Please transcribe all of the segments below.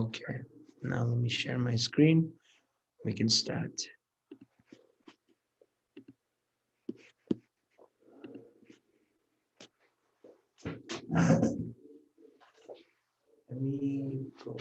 Okay, now let me share my screen. We can start. Let me go.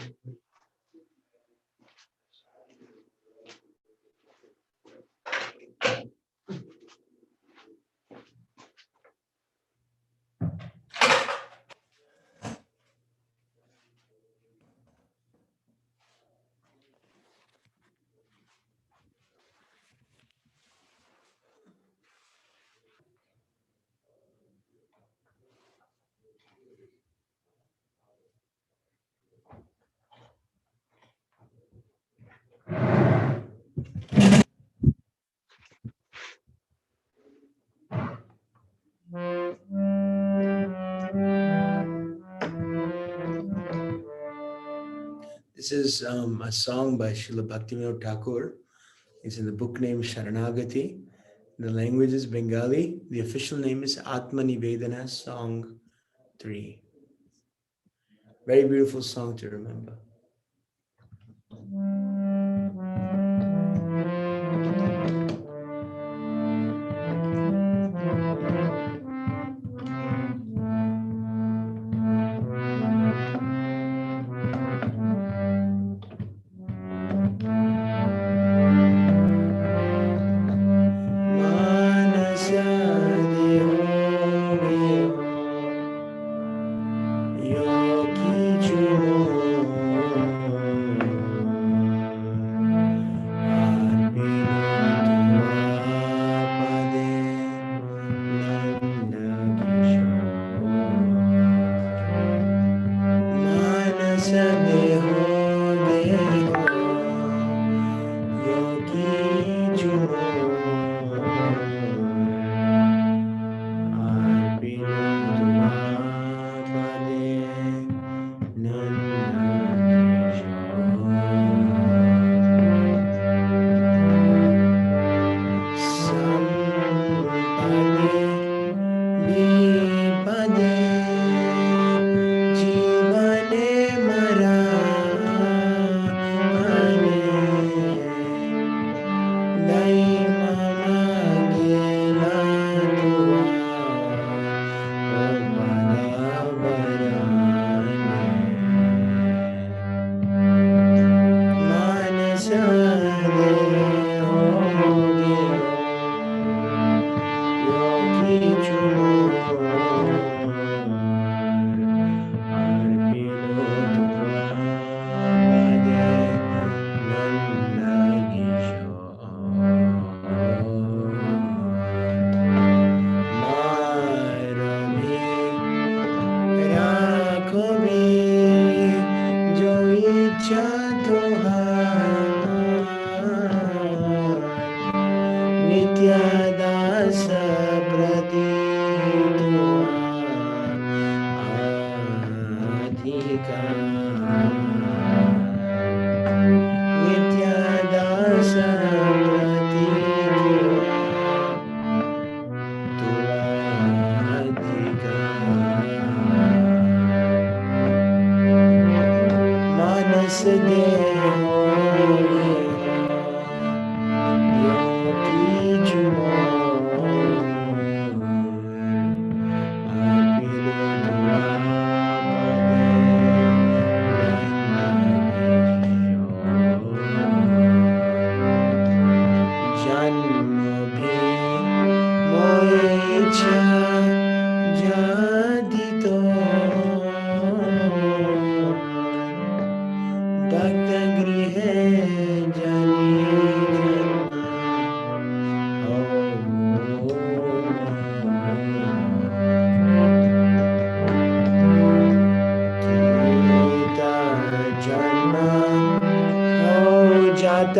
This is a song by Srila Bhaktivinoda Thakur. It's in the book named Sharanagati. The language is Bengali. The official name is Atma Nivedana Song 3. Very beautiful song to remember. Jai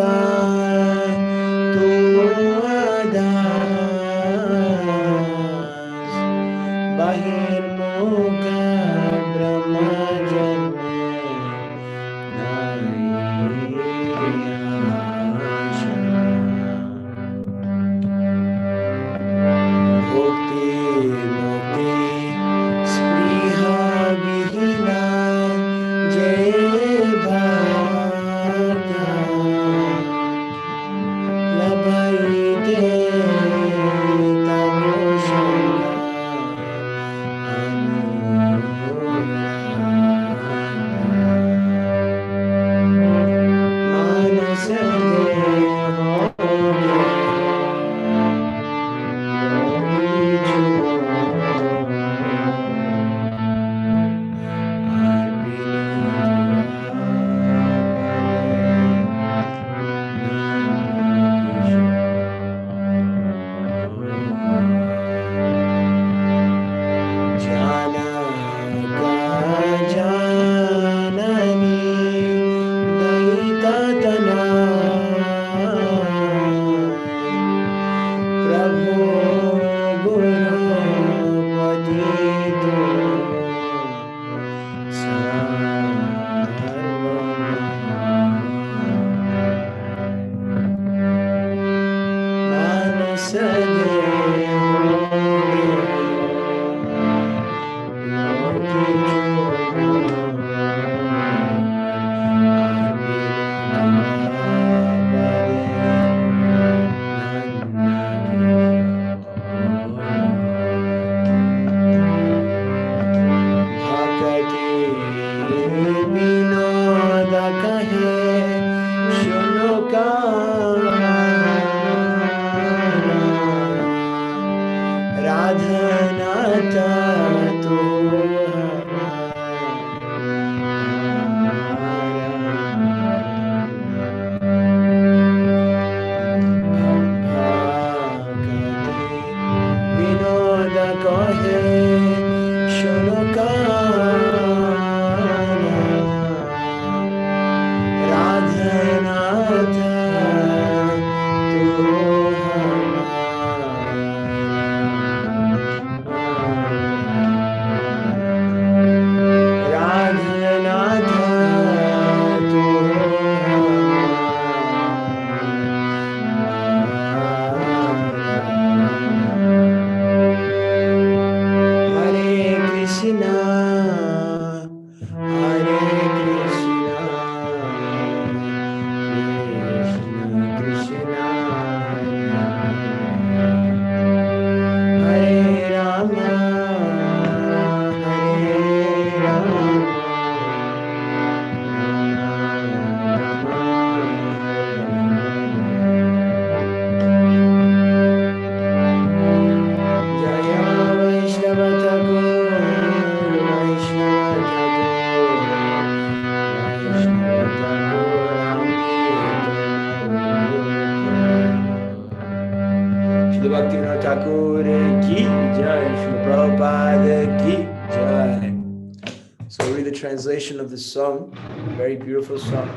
Radhanata tu Vinoda kahe shunukana Radhanatha tu Radhanatha tu Hare Krishna, Hare Krishna, Krishna Krishna, Hare Rama, Hare Rama, Rama Jaya Vaishnava Thakur, Vaishnava Thakur, Vaishnava Thakur, Amrita Srila Bhaktivinoda Thakur ki jai, Srila Prabhupada ki jai. So we'll read the translation of this song, a very beautiful song.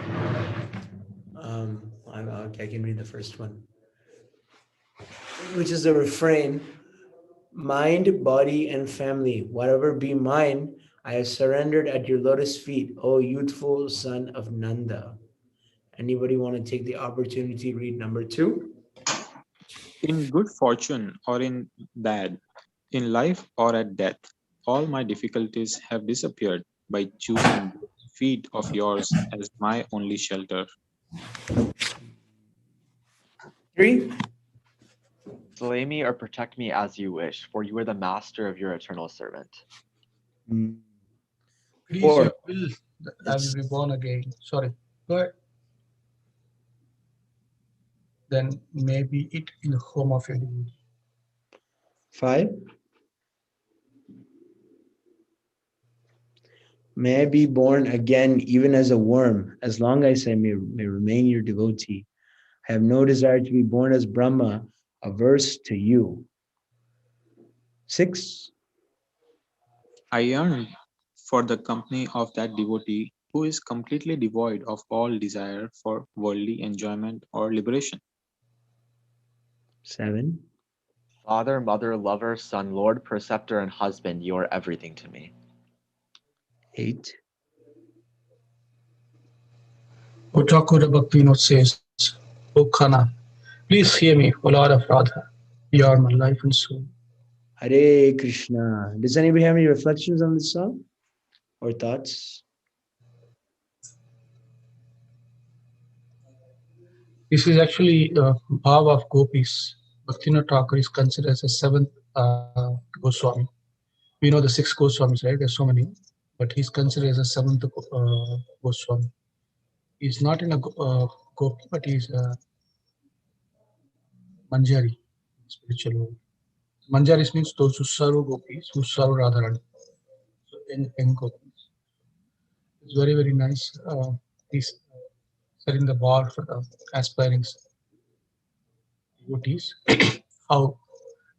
I can read the first one, which is the refrain. Mind, body, and family, whatever be mine, I have surrendered at your lotus feet, O youthful son of Nanda. Anybody want to take the opportunity to read number 2? In good fortune or in bad, in life or at death, all my difficulties have disappeared by choosing those feet of yours as my only shelter. 3? Slay me or protect me as you wish, for you are the master of your eternal servant. Please, 4. I will be born again. Sorry. Go ahead. Then maybe it in the home of your devotee. 5. May I be born again even as a worm, as long as I may remain your devotee. I have no desire to be born as Brahma, averse to you. 6. I yearn for the company of that devotee who is completely devoid of all desire for worldly enjoyment or liberation. 7. Father, mother, lover, son, lord, preceptor, and husband, you are everything to me. 8. O Thakur Bhaktivinoda says, O Khana, please hear me, O Lord of Radha. You are my life and soul. Hare Krishna. Does anybody have any reflections on this song or thoughts? This is actually Bhava of Gopis. Bhaktivinoda Thakur is considered as a seventh Goswami. We know the 6 Goswamis, right? There's so many, but he's considered as a seventh Goswami. He's not in a Gopi, but he's a Manjari, spiritual world. Manjaris means those who serve Gopis, who serve Radharani. So in Gopis. It's very, very nice. He's setting the bar for the aspiring devotees. How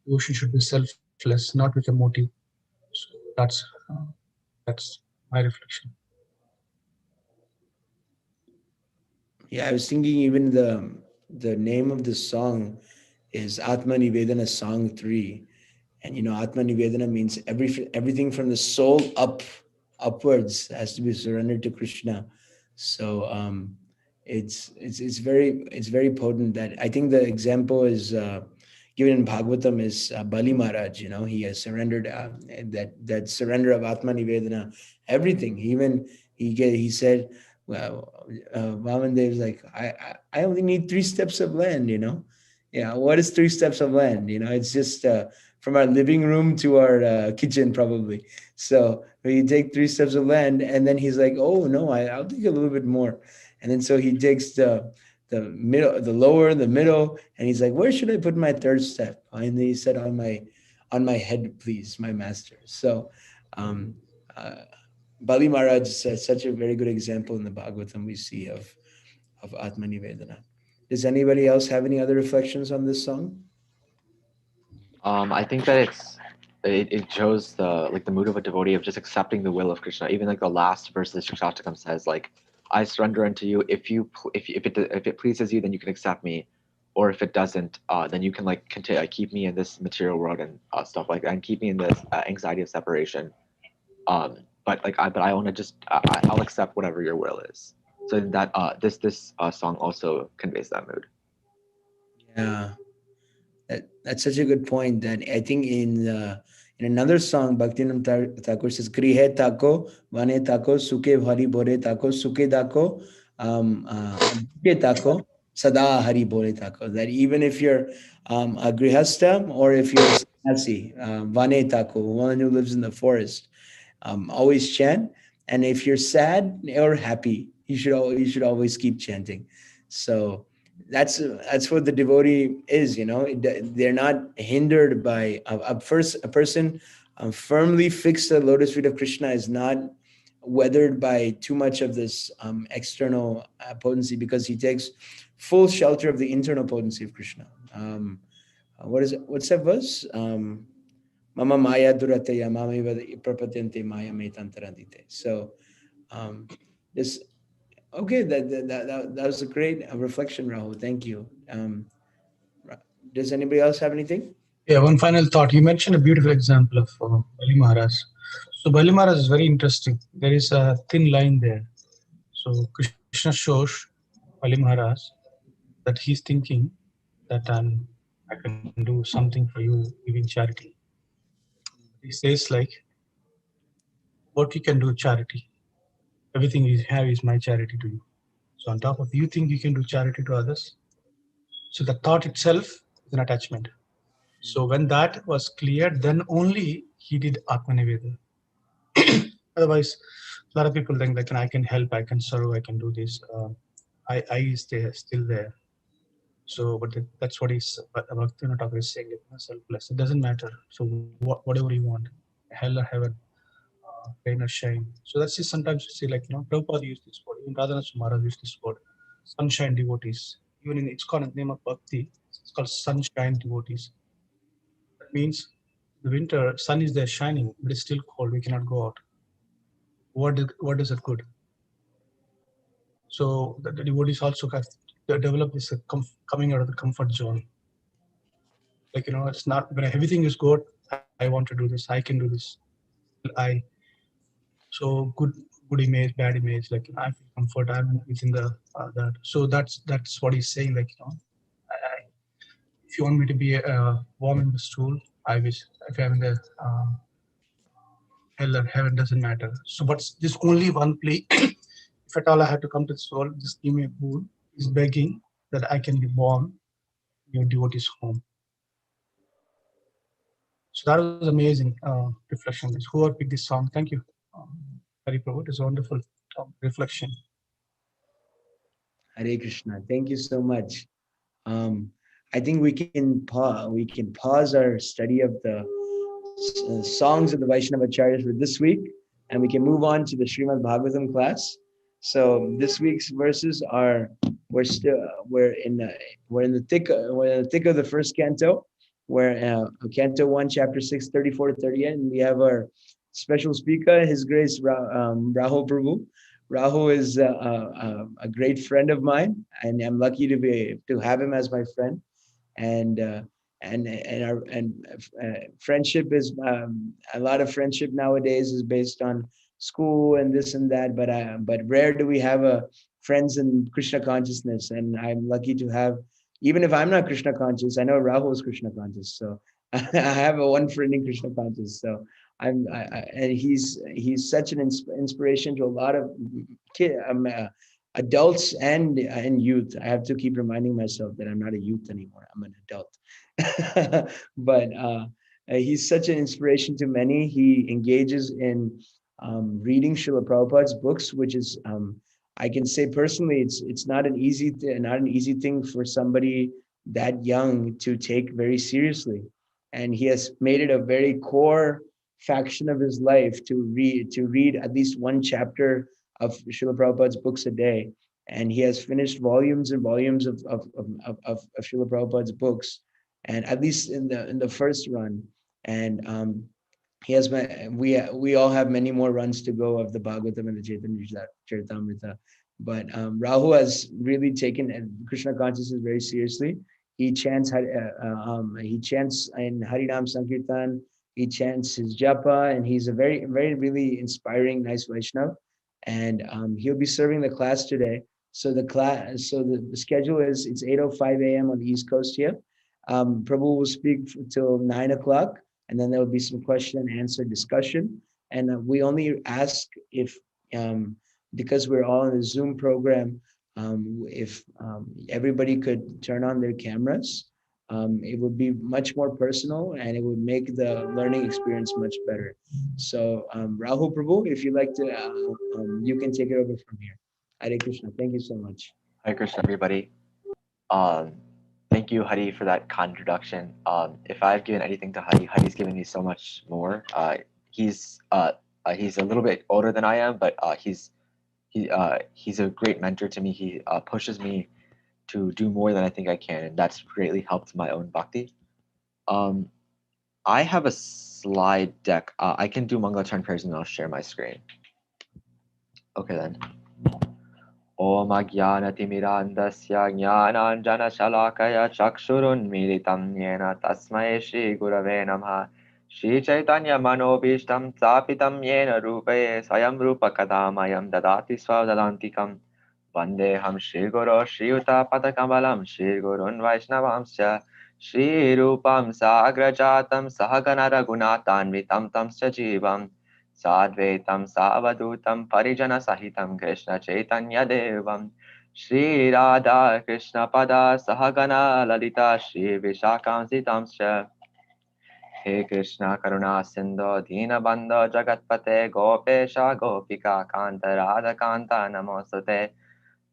devotion should be selfless, not with a motive. So that's my reflection. Yeah, I was thinking even the name of the song is Atma Nivedana Song 3. And Atma Nivedana means everything from the soul upwards has to be surrendered to Krishna. So it's very potent. That I think the example is given in Bhagavatam is Bali Maharaj. He has surrendered that surrender of Atma Nivedana, everything. Even he said, well, Vaman Dev is like, I only need 3 steps of land. Yeah, what is 3 steps of land? It's just from our living room to our kitchen, probably. So you take 3 steps of land, and then he's like, oh no, I'll take a little bit more. And then so he takes the the middle, the lower, the middle, and he's like, where should I put my third step? And he said, on my head, please, my master. So Bali Maharaj is such a very good example in the Bhagavatam we see of Atmanivedana. Does anybody else have any other reflections on this song? I think that it shows the mood of a devotee of just accepting the will of Krishna. Even like the last verse of the Shikshashtakam says, like, I surrender unto you. If it pleases you, then you can accept me, or if it doesn't, then you can like continue keep me in this material world and stuff like that, and keep me in this anxiety of separation. But I want to just I'll accept whatever your will is. So that this song also conveys that mood. Yeah, that's such a good point. That I think in another song, Bhaktivinoda Thakur says, "Grihe tako, vane tako, suke hari bore tako, suke tako, duke tako, sada hari bore tako." That even if you're a grihastha or if you're a sannyasi, vane tako, one who lives in the forest, always chant. And if you're sad or happy, you should always keep chanting. So that's what the devotee is. They're not hindered by a person firmly fixed at the lotus feet of Krishna is not weathered by too much of this external potency, because he takes full shelter of the internal potency of Krishna. What's that verse? Mama maya durataya mameva prapatyante maya metantarandite. So this okay, that was a great reflection, Rahul. Thank you. Does anybody else have anything? Yeah, one final thought. You mentioned a beautiful example of Bali Maharaj. So Bali Maharaj is very interesting. There is a thin line there. So Krishna shows Bali Maharaj that he's thinking that I can do something for you, giving charity. He says like, what you can do charity. Everything you have is my charity to you. So on top of you think you can do charity to others. So the thought itself is an attachment. So when that was cleared, then only he did Atmaniveda. Otherwise, a lot of people think that I can help, I can serve, I can do this. I is there, still there. So, but that's what he's Bhaktivinoda Thakur is saying, selfless. It doesn't matter. So whatever you want, hell or heaven, rain or shine. So that's just sometimes you see like Prabhupada used this word, even Radhanath Maharaj used this word, sunshine devotees. Even in ISKCON, in the name of Bhakti, it's called sunshine devotees. That means the winter sun is there shining, but it's still cold. We cannot go out. What is it good? So the devotees also have to develop this coming out of the comfort zone. Like it's not when everything is good. I want to do this. I can do this. I so good image, bad image. Like I feel comfort. I'm within the that. So that's what he's saying. Like if you want me to be warm in the stool, I wish. If I'm in the hell or heaven, doesn't matter. So, but there's only one plea. If at all I had to come to this world, just give me a food. He's begging that I can be born in your devotee's home. So that was amazing reflection. Whoever picked this song, thank you, Hare Prabhu. It is a wonderful reflection. Hare Krishna. Thank you so much. I think we can pause our study of the songs of the Vaishnava Acharyas for this week, and we can move on to the Srimad Bhagavatam class. So this week's verses are we're in the thick of the first canto. We're Canto 1, Chapter 6, 34 to 38, and we have our special speaker, His Grace Rahul Prabhu. Rahul is a great friend of mine, and I'm lucky to have him as my friend. And our friendship is a lot of friendship nowadays is based on school and this and that, but rare do we have friends in Krishna consciousness, and I'm lucky to have. Even if I'm not Krishna conscious, I know Rahul is Krishna conscious, so I have one friend in Krishna conscious. So and he's such an inspiration to a lot of adults and youth. I have to keep reminding myself that I'm not a youth anymore. I'm an adult. But he's such an inspiration to many. He engages in reading Srila Prabhupada's books, which is I can say personally, it's not an easy thing for somebody that young to take very seriously, and he has made it a very core faction of his life to read at least one chapter of Srila Prabhupada's books a day, and he has finished volumes and volumes of Srila Prabhupada's books, and at least in the first run, and he has we all have many more runs to go of the Bhagavatam and the Chaitanya Charitamrita. But Rahul has really taken Krishna consciousness very seriously. He chants in Harinam Sankirtan. He chants his japa, and he's a very, very, really inspiring, nice Vaishnav. And he'll be serving the class today. So the schedule is it's 8:05 a.m. on the East Coast here. Prabhu will speak till 9 o'clock, and then there will be some question and answer discussion. And we only ask if because we're all in a Zoom program, if everybody could turn on their cameras, it would be much more personal and it would make the learning experience much better. So Rahul Prabhu, if you'd like to, you can take it over from here. Hare Krishna. Thank you so much. Hare Krishna, everybody. Thank you, Hari, for that kind introduction. If I've given anything to Hari, Hari's given me so much more. He's a little bit older than I am, but he's a great mentor to me. He pushes me to do more than I think I can, and that's greatly helped my own bhakti. I have a slide deck. I can do Mangalacharan prayers and I'll share my screen. Okay then. Om Ajnanatimidandasya Jnananjana Shalakaya Chakshurunmilitam Yena Tasmai Shri Gurave Namah Shri Chaitanya Manobishtam Tapitam Yena Rupaye Swayam Rupa Kadamayam Dadati Swadalantikam Vandeham Shri Guru Shri Yuta Padakamalam Shri Gurun Vaishnavamsya Shri Rupam Sagrajatam Sahagana Raghunathanvitam Tamsya Jivam Sadvaitam Savadutam Parijana Sahitam Krishna Chaitanya Devam Shri Radha Krishna Pada Sahagana Lalita Shri Vishakam He Krishna Karuna Sindhu Dina Bandhu Jagatpate Gopesha Gopika Kanta Radha Kanta Namostate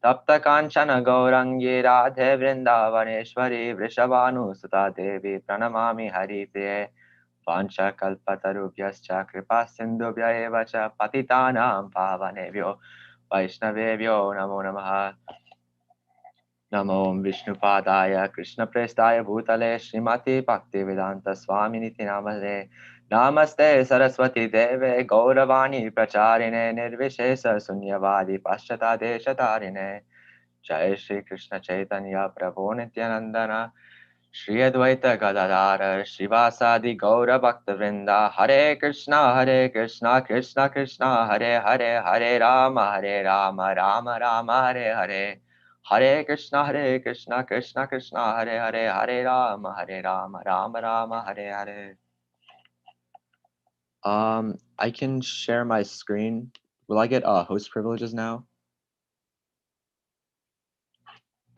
Tapta Kanchana Gaurangi Radhe Vrindavaneshwari Vrishabhanu Sutta Devi Pranamami Hari Priye Vancha Kalpatarubhyascha Kripa Sindhubhya eva cha Patitanam Pavanebhyo Vaishnavebhyo Namo Namaha Namo Vishnupadaya Krishna Prestaya Bhutale Srimati Bhaktivedanta Swami Niti Namale Namaste Saraswati Deve Gauravani Pracharine Nirvishesa Sunyavadi Paschata Deshatarine Jai Shri Krishna Chaitanya Prabhu Nityanandana Shri Advaita Gadadhara Shivasadi Gaura Bhakta Vrinda Hare Krishna Krishna Krishna Hare Hare Hare Rama Rama Rama Hare Hare Hare Krishna Krishna Krishna Hare Hare Hare Rama Rama Rama Hare Hare. I can share my screen. Will I get host privileges now?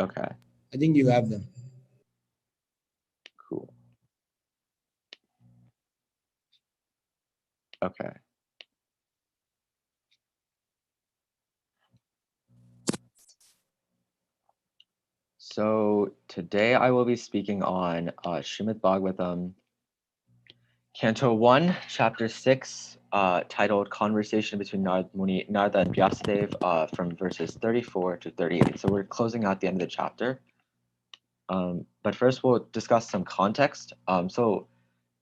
Okay. I think you have them. Cool. Okay. So today I will be speaking on Srimad Bhagavatam, Canto 1, Chapter 6, titled Conversation between Narada and Vyasadeva, from verses 34 to 38. So we're closing out the end of the chapter. But first we'll discuss some context. So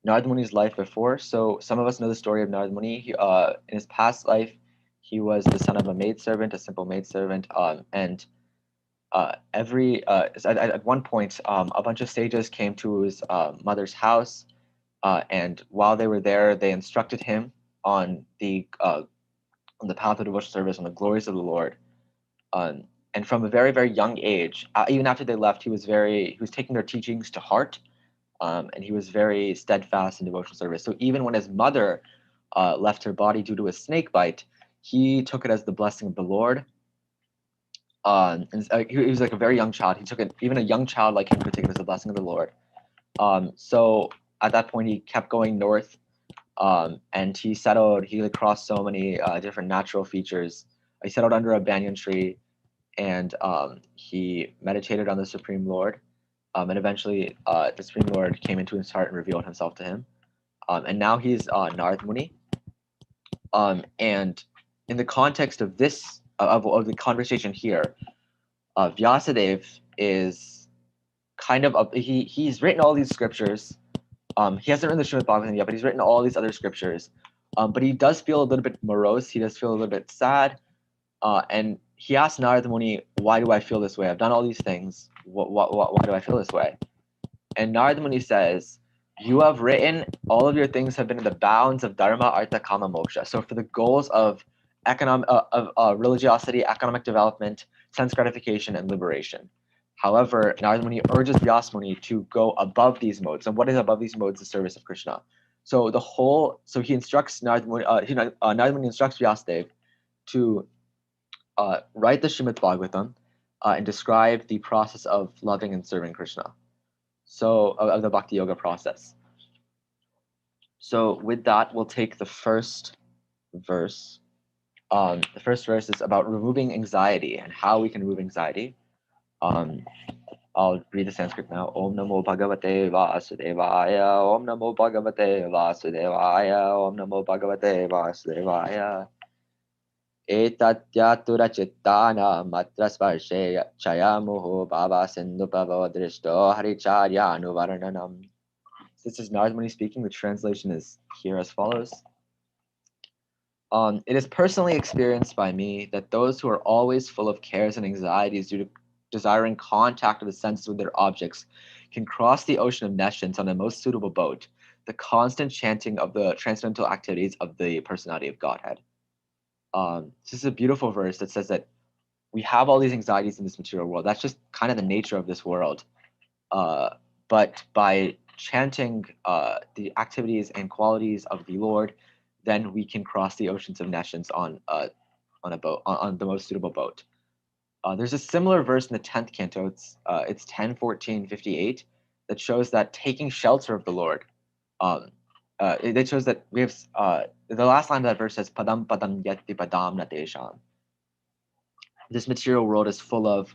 Narada Muni's life before. So some of us know the story of Narada Muni. He, in his past life, he was the son of a maidservant, a simple maidservant, and at one point, a bunch of sages came to his mother's house, and while they were there, they instructed him on the path of devotional service, on the glories of the Lord. And from a very, very young age, even after they left, he was taking their teachings to heart, and he was very steadfast in devotional service. So even when his mother left her body due to a snake bite, he took it as the blessing of the Lord. And he was like a very young child. He took it, even a young child like him could take it as a blessing of the Lord. So at that point, he kept going north, and he crossed so many different natural features, He settled under a banyan tree, and he meditated on the Supreme Lord. And eventually, the Supreme Lord came into his heart and revealed himself to him. And now he's Narad Muni. And in the context of this, of the conversation here, Vyasadeva is kind of he's written all these scriptures. He hasn't written the Srimad Bhagavatam yet, but he's written all these other scriptures. But he does feel a little bit morose. He does feel a little bit sad. And he asked Narada Muni, "Why do I feel this way? I've done all these things. Why do I feel this way?" And Narada Muni says, "You have written, all of your things have been in the bounds of Dharma, Artha, Kama, Moksha. So for the goals of religiosity, economic development, sense gratification, and liberation. However, Narada Muni urges Vyasa Muni to go above these modes. And what is above these modes? The service of Krishna. So he instructs Narada Muni, Narada Muni instructs Vyasadeva to write the Srimad Bhagavatam and describe the process of loving and serving Krishna. So of the Bhakti Yoga process. So with that, we'll take the first verse. The first verse is about removing anxiety and how we can remove anxiety. I'll read the Sanskrit now. Om Namo Bhagavate Vasudevaya. Om Namo Bhagavate Vasudevaya. Om Namo Bhagavate Vasudevaya. Etatyatura chittana matra sparshe chayamuho bhava sindhu pravo drishto haricharya anuvarananam. This is Narada Muni speaking. The translation is here as follows. It is personally experienced by me that those who are always full of cares and anxieties due to desiring contact of the senses with their objects can cross the ocean of nescience on the most suitable boat, the constant chanting of the transcendental activities of the personality of Godhead. This is a beautiful verse that says that we have all these anxieties in this material world. That's just kind of the nature of this world. But by chanting the activities and qualities of the Lord, then we can cross the oceans of nescience on a boat, on the most suitable boat. There's a similar verse in the 10th canto. It's 10:14:58 that shows that taking shelter of the Lord. It shows that we have the last line of that verse says padam padam yati padam natesham. This material world is full of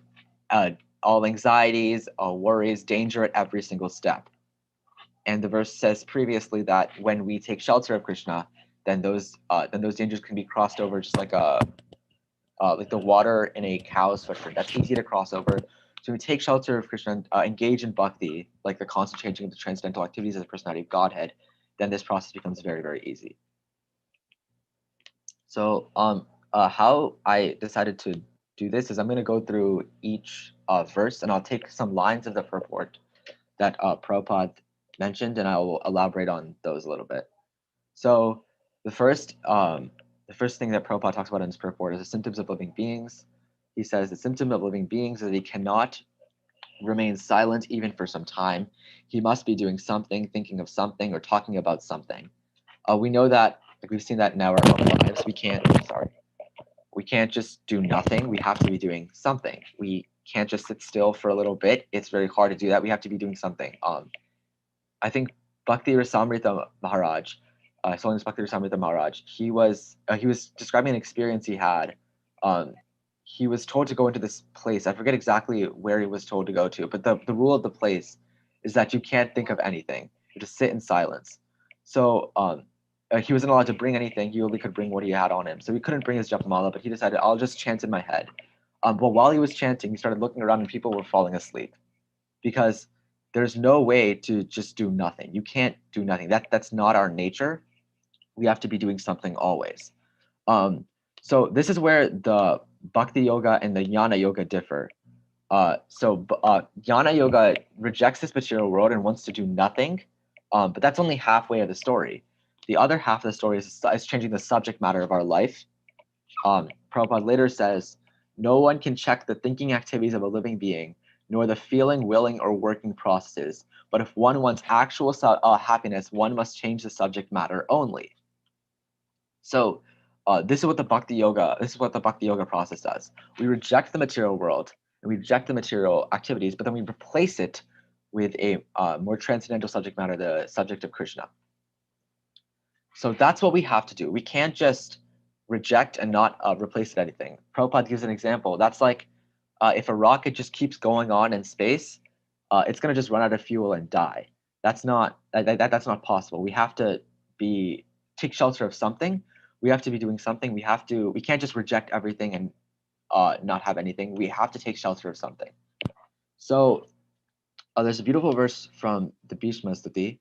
all anxieties, worries, danger at every single step. And the verse says previously that when we take shelter of Krishna, then those dangers can be crossed over just like the water in a cow's footprint. That's easy to cross over. So we take shelter of Krishna, engage in bhakti, like the constant changing of the transcendental activities of the personality of Godhead, then this process becomes very, very easy. So how I decided to do this is I'm going to go through each verse, and I'll take some lines of the purport that Prabhupada mentioned, and I will elaborate on those a little bit. So the first thing that Prabhupada talks about in his purport is the symptoms of living beings. He says the symptom of living beings is that he cannot remain silent even for some time. He must be doing something, thinking of something, or talking about something. We know that, like we've seen that in our own lives. We can't just do nothing. We have to be doing something. We can't just sit still for a little bit. It's very hard to do that. We have to be doing something. I think Bhakti Rasamrita Maharaj, Holiness Bhakti Rasamrita Maharaj, he was describing an experience he had. He was told to go into this place. I forget exactly where he was told to go to, but the rule of the place is that you can't think of anything. You just sit in silence. So he wasn't allowed to bring anything. He only could bring what he had on him. So he couldn't bring his japamala, but he decided, I'll just chant in my head. But while he was chanting, he started looking around and people were falling asleep because there's no way to just do nothing. You can't do nothing. That's not our nature. We have to be doing something always. So this is where the Bhakti Yoga and the Jnana Yoga differ. Jnana Yoga rejects this material world and wants to do nothing, but that's only halfway of the story. The other half of the story is changing the subject matter of our life. Prabhupada later says, no one can check the thinking activities of a living being, nor the feeling, willing, or working processes. But if one wants actual happiness, one must change the subject matter only. So this is what the Bhakti Yoga process does. We reject the material world and we reject the material activities, but then we replace it with a more transcendental subject matter, the subject of Krishna. So that's what we have to do. We can't just reject and not replace it with anything. Prabhupada gives an example. That's like if a rocket just keeps going on in space, it's going to just run out of fuel and die. That's not that's not possible. We have to take shelter of something. We have to be doing something. We can't just reject everything and not have anything. We have to take shelter of something. So there's a beautiful verse from the Bhishma Stuti.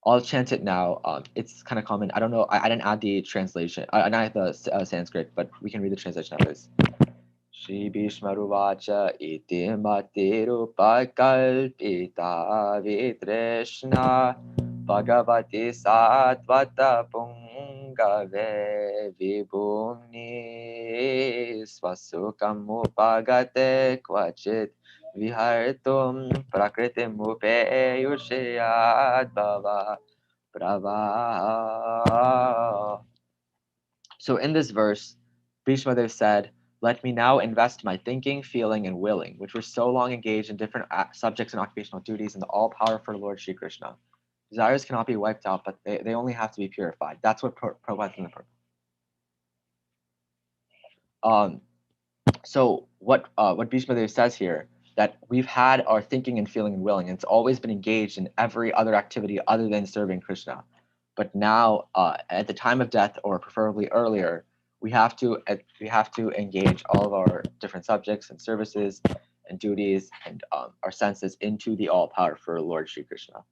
I'll chant it now. It's kind of common. I don't know. I didn't add the translation. I didn't add the Sanskrit, but we can read the translation of this. Shri Bhishma Ruvacha iti matirupakalpita vitrishna Bhagavati Satvata Pungave Vibhumni Swasukam Upagate Kvachit Vihartum Prakritim Upeyushayat Bhava Prava. So in this verse, Bhishma Dev said, "Let me now invest my thinking, feeling, and willing, which were so long engaged in different subjects and occupational duties in the all-powerful Lord Shri Krishna. Desires cannot be wiped out, but they only have to be purified." That's what Prabhupada in the purpose. So what Bhishma Dev says here, that we've had our thinking and feeling and willing, and it's always been engaged in every other activity other than serving Krishna. But now, at the time of death, or preferably earlier, we have to engage all of our different subjects and services and duties and our senses into the all-powerful Lord Shri Krishna.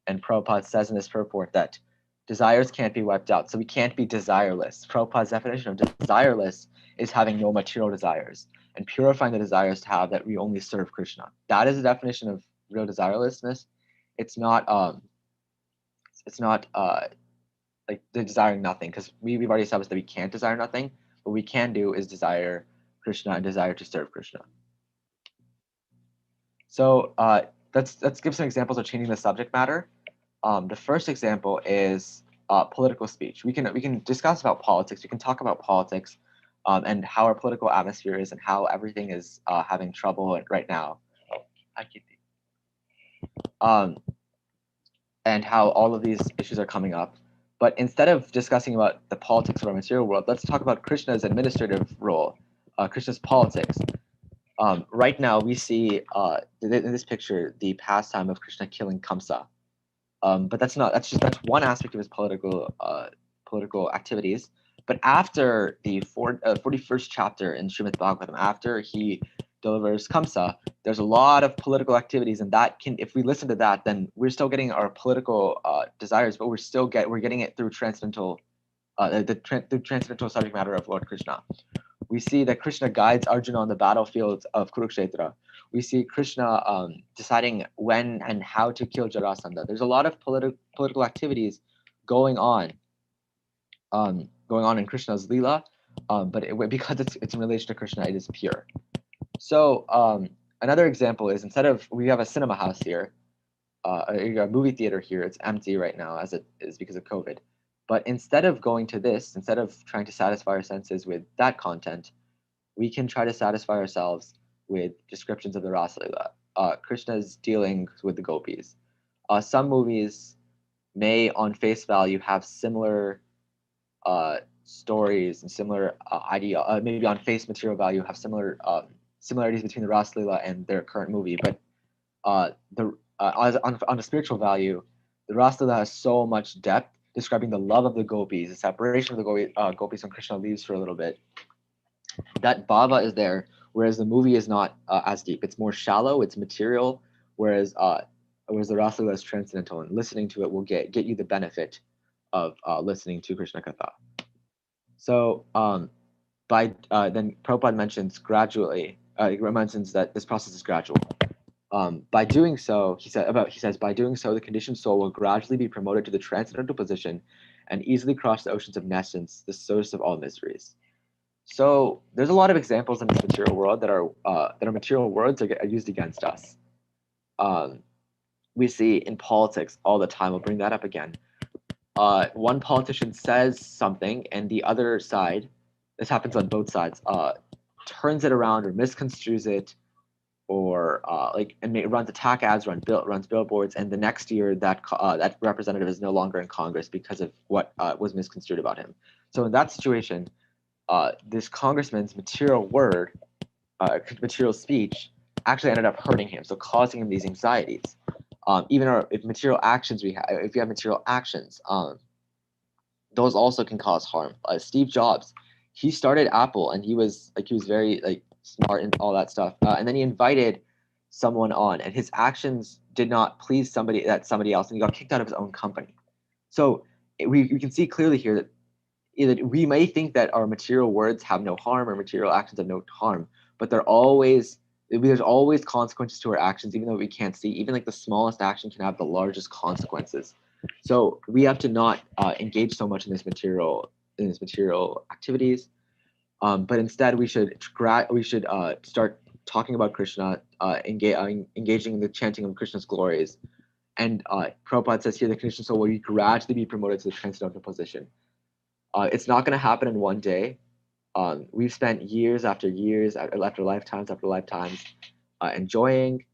And Prabhupada says in this purport that desires can't be wiped out, so we can't be desireless. Prabhupada's definition of desireless is having no material desires, and purifying the desires to have that we only serve Krishna. That is the definition of real desirelessness. It's not like the desiring nothing, because we've already established that we can't desire nothing. What we can do is desire Krishna and desire to serve Krishna. So let's give some examples of changing the subject matter. The first example is political speech. We can discuss about politics. We can talk about politics and how our political atmosphere is and how everything is having trouble right now. And how all of these issues are coming up. But instead of discussing about the politics of our material world, let's talk about Krishna's administrative role, Krishna's politics. Right now, we see in this picture the pastime of Krishna killing Kamsa. But that's one aspect of his political activities. But after the 41st chapter in Srimad Bhagavatam, after he delivers Kamsa, there's a lot of political activities, and if we listen to that, then we're still getting our political desires, but we're getting it through transcendental subject matter of Lord Krishna. We see that Krishna guides Arjuna on the battlefield of Kurukshetra. We see Krishna deciding when and how to kill Jarasandha. There's a lot of political activities going on in Krishna's Leela, but because it's in relation to Krishna, it is pure. So another example is, we have a cinema house here, a movie theater here. It's empty right now, as it is because of COVID. But instead of going to this, instead of trying to satisfy our senses with that content, we can try to satisfy ourselves with descriptions of the Rasa Leela, Krishna's dealings with the gopis. Some movies may, on face value, have similar stories and similar maybe on face material value have similar similarities between the Rasa Leela and their current movie. But on a spiritual value, the Rasa Leela has so much depth, describing the love of the gopis, the separation of the gopis when Krishna leaves for a little bit. That bhava is there, whereas the movie is not as deep. It's more shallow, it's material, whereas the Rasa Leela is transcendental, and listening to it will get you the benefit of listening to Krishna Katha. So then Prabhupada mentions that this process is gradual. By doing so, he says, by doing so, the conditioned soul will gradually be promoted to the transcendental position and easily cross the oceans of nescience, the source of all miseries. So there's a lot of examples in this material world that are material words are used against us. We see in politics all the time. We'll bring that up again. One politician says something, and the other side, this happens on both sides, turns it around or misconstrues it, or runs attack ads, runs billboards, and the next year that representative is no longer in Congress because of what was misconstrued about him. So in that situation, this congressman's material word, material speech, actually ended up hurting him, so causing him these anxieties. Even if material actions if we have material actions, those also can cause harm. Steve Jobs, he started Apple, and he was very smart and all that stuff, and then he invited someone on, and his actions did not please somebody else, and he got kicked out of his own company. So we can see clearly here that either we may think that our material words have no harm or material actions have no harm, but there's always consequences to our actions, even though we can't see. Even like the smallest action can have the largest consequences. So we have to not engage so much in this material activities, but instead we should start talking about Krishna, engaging in the chanting of Krishna's glories. And Prabhupada says here the Krishna soul will gradually be promoted to the transcendental position. It's not going to happen in one day. We've spent years after years, after lifetimes enjoying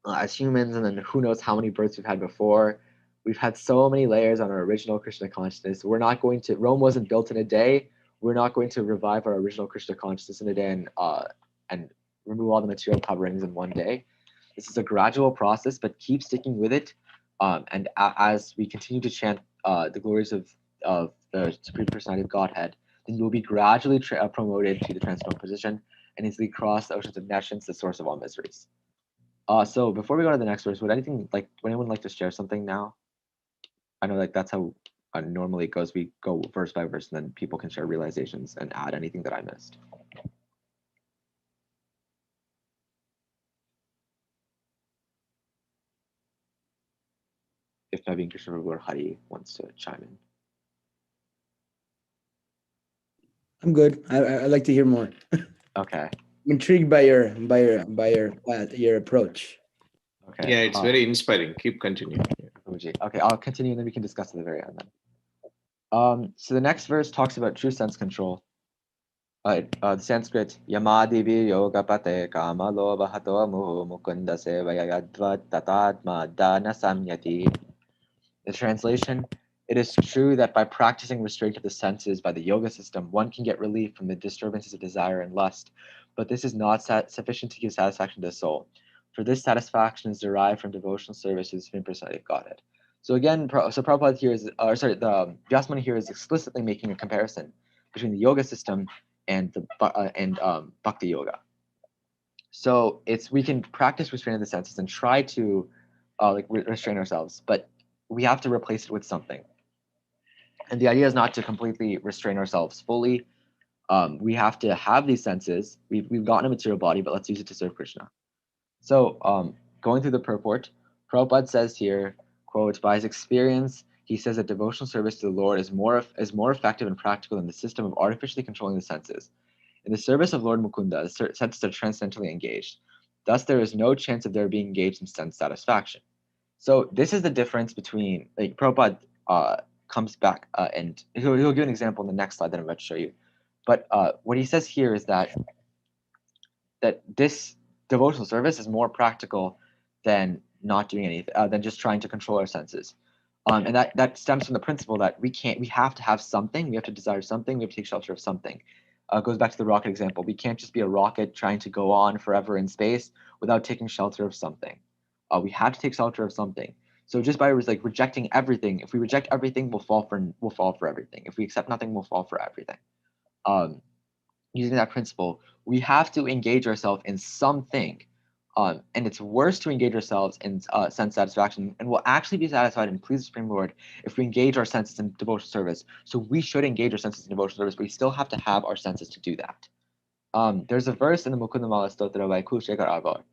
as humans, and then who knows how many births we've had before. We've had so many layers on our original Krishna consciousness. Rome wasn't built in a day. We're not going to revive our original Krishna consciousness in a day and remove all the material coverings in one day. This is a gradual process, but keep sticking with it. And as we continue to chant the glories of the Supreme Personality of Godhead, then you will be gradually promoted to the transcendental position and easily cross the oceans of nescience, the source of all miseries. So before we go to the next verse, would anyone like to share something now? I know that's how normally it goes. We go verse by verse, and then people can share realizations and add anything that I missed. If Naveen Krishna or Hari wants to chime in. I'm good. I'd like to hear more. Okay. I'm intrigued by your approach. Okay. Yeah, it's very inspiring. Keep continuing. Okay, I'll continue, and then we can discuss at the very end then. So the next verse talks about true sense control. The Sanskrit Yamadivi Yogapate Kama Loba Hato Muhu Mukunda Sevayadvat Tatadma Dana Samyati. The translation: it is true that by practicing restraint of the senses by the yoga system, one can get relief from the disturbances of desire and lust, but this is not sufficient to give satisfaction to the soul. For this satisfaction is derived from devotional service to the Supreme Personality of Godhead. So again, Prabhupada here the Vyasmuni here is explicitly making a comparison between the yoga system and Bhakti yoga. So we can practice restraining the senses and try to restrain ourselves, but we have to replace it with something. And the idea is not to completely restrain ourselves fully. We have to have these senses. We've gotten a material body, but let's use it to serve Krishna. So going through the purport, Prabhupada says here, quote, by his experience, he says that devotional service to the Lord is more effective and practical than the system of artificially controlling the senses. In the service of Lord Mukunda, the senses are transcendentally engaged. Thus, there is no chance of their being engaged in sense satisfaction. So this is the difference between, Prabhupada comes back and he'll give an example in the next slide that I'm about to show you. But what he says here is that this devotional service is more practical than not doing anything, than just trying to control our senses. And that stems from the principle that we have to have something, we have to desire something, we have to take shelter of something. It goes back to the rocket example. We can't just be a rocket trying to go on forever in space without taking shelter of something. We have to take shelter of something. So just by rejecting everything, if we reject everything, we'll fall for everything. If we accept nothing, we'll fall for everything. Using that principle, we have to engage ourselves in something. And it's worse to engage ourselves in sense satisfaction, and we'll actually be satisfied and please the Supreme Lord if we engage our senses in devotional service. So we should engage our senses in devotional service, but we still have to have our senses to do that. There's a verse in the Mukundamala Stotra by Kulshekar Agar,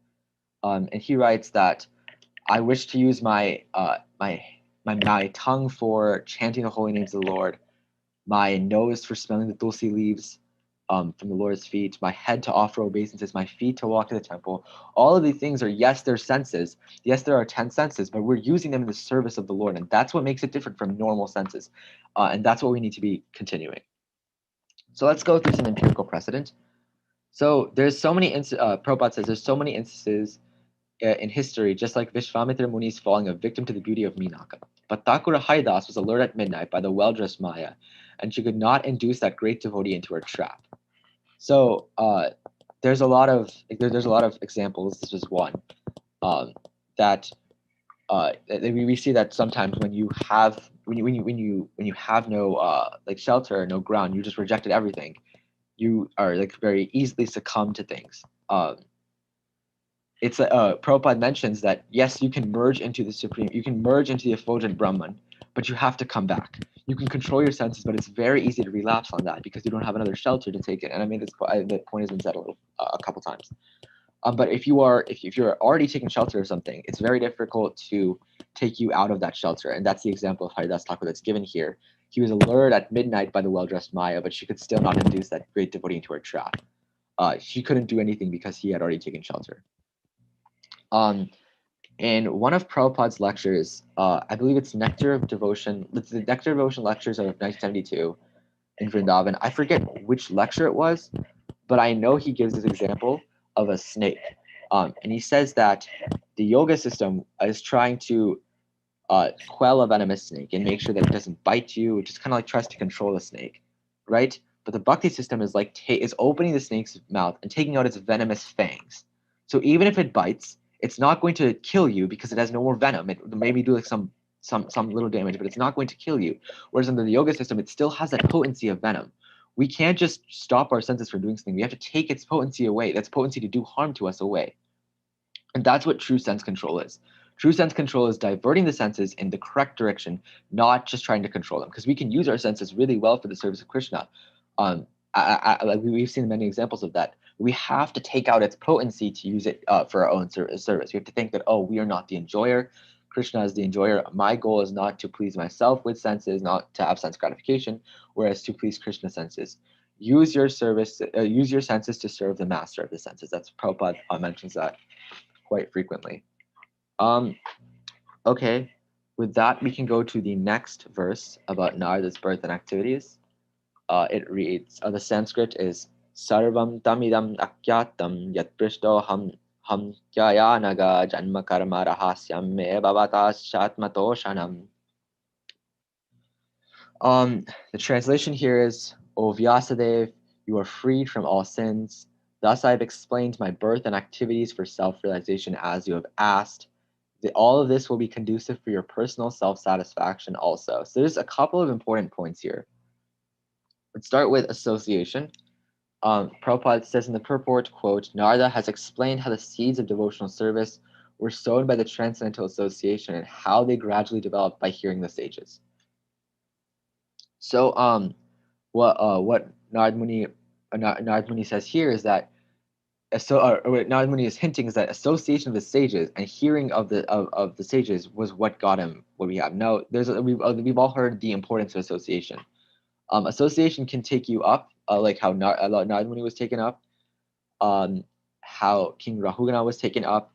and he writes that I wish to use my tongue for chanting the holy names of the Lord, my nose for smelling the tulsi leaves from the Lord's feet, my head to offer obeisances, my feet to walk to the temple. All of these things are, yes, they're senses. Yes, there are 10 senses, but we're using them in the service of the Lord. And that's what makes it different from normal senses. And that's what we need to be continuing. So let's go through some empirical precedent. So there's so many, Prabhupada says there's so many instances in history, just like Vishvamitra Muni's falling a victim to the beauty of Minaka. But Thakura Haridas was alerted at midnight by the well-dressed Maya, and she could not induce that great devotee into her trap. So there's a lot of examples. This was one that we see that sometimes when you have no like shelter, no ground, you just rejected everything. You are like very easily succumb to things. It's Prabhupada mentions that yes, you can merge into the supreme, you can merge into the effulgent Brahman, but you have to come back. You can control your senses, but it's very easy to relapse on that because you don't have another shelter to take it. And I mean, the point has been said a couple times. But if you're already taking shelter of something, it's very difficult to take you out of that shelter. And that's the example of Haridas Thakur that's given here. He was allured at midnight by the well-dressed Maya, but she could still not induce that great devotee into her trap. She couldn't do anything because he had already taken shelter. In one of Prabhupada's lectures, I believe it's Nectar of Devotion, the Nectar of Devotion lectures of 1972 in Vrindavan. I forget which lecture it was, but I know he gives this example of a snake. And he says that the yoga system is trying to quell a venomous snake and make sure that it doesn't bite you. It just kind of like tries to control the snake, right? But the bhakti system is like is opening the snake's mouth and taking out its venomous fangs. So even if it bites, it's not going to kill you because it has no more venom. It maybe do like some little damage, but it's not going to kill you. Whereas in the yoga system, it still has that potency of venom. We can't just stop our senses from doing something. We have to take its potency away. That's potency to do harm to us away. And that's what true sense control is. True sense control is diverting the senses in the correct direction, not just trying to control them. Because we can use our senses really well for the service of Krishna. We've seen many examples of that. We have to take out its potency to use it for our own service. We have to think that, oh, we are not the enjoyer. Krishna is the enjoyer. My goal is not to please myself with senses, not to have sense gratification, whereas to please Krishna's senses. Use your senses to serve the master of the senses. That's Prabhupada mentions that quite frequently. Okay, with that, we can go to the next verse about Narada's birth and activities. It reads, the Sanskrit is Sarvam tamidam akyatam yat prishto ham kyayanaga janma karma rahasyam me bhavatas shatmatoshanam. The translation here is, O Vyasadev, you are freed from all sins. Thus I have explained my birth and activities for self-realization as you have asked. All of this will be conducive for your personal self-satisfaction also. So there's a couple of important points here. Let's start with association. Prabhupada says in the purport, quote, Narada has explained how the seeds of devotional service were sown by the transcendental association and how they gradually developed by hearing the sages. So what Narad Muni says here is that Narad Muni is hinting is that association of the sages and hearing of the sages was what got him what we have. Now we've all heard the importance of association. Association can take you up, like how Narad Muni was taken up, how King Rahugana was taken up,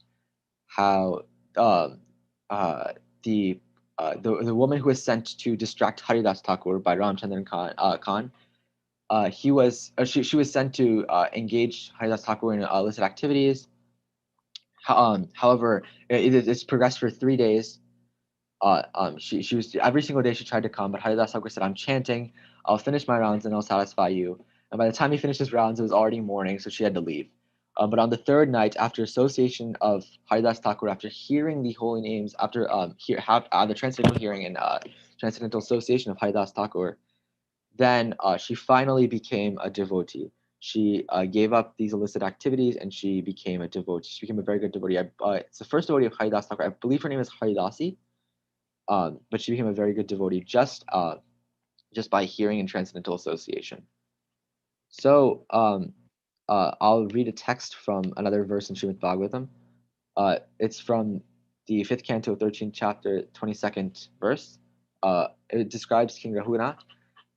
how the woman who was sent to distract Haridas Thakur by Ramchandran Khan, she was sent to engage Haridas Thakur in illicit activities. However, it's progressed for 3 days. She was every single day she tried to come, but Haridas Thakur said, "I'm chanting. I'll finish my rounds and I'll satisfy you." And by the time he finished his rounds, it was already morning, so she had to leave. But on the third night, after association of Haridas Thakur, after hearing the holy names, after the transcendental hearing and transcendental association of Haridas Thakur, then she finally became a devotee. She gave up these illicit activities and she became a devotee. She became a very good devotee. It's the first devotee of Haridas Thakur. I believe her name is Haridasi, but she became a very good devotee just by hearing and transcendental association. So I'll read a text from another verse in Srimad Bhagavatam. It's from the 5th canto, 13th chapter, 22nd verse. It describes King Rahugana.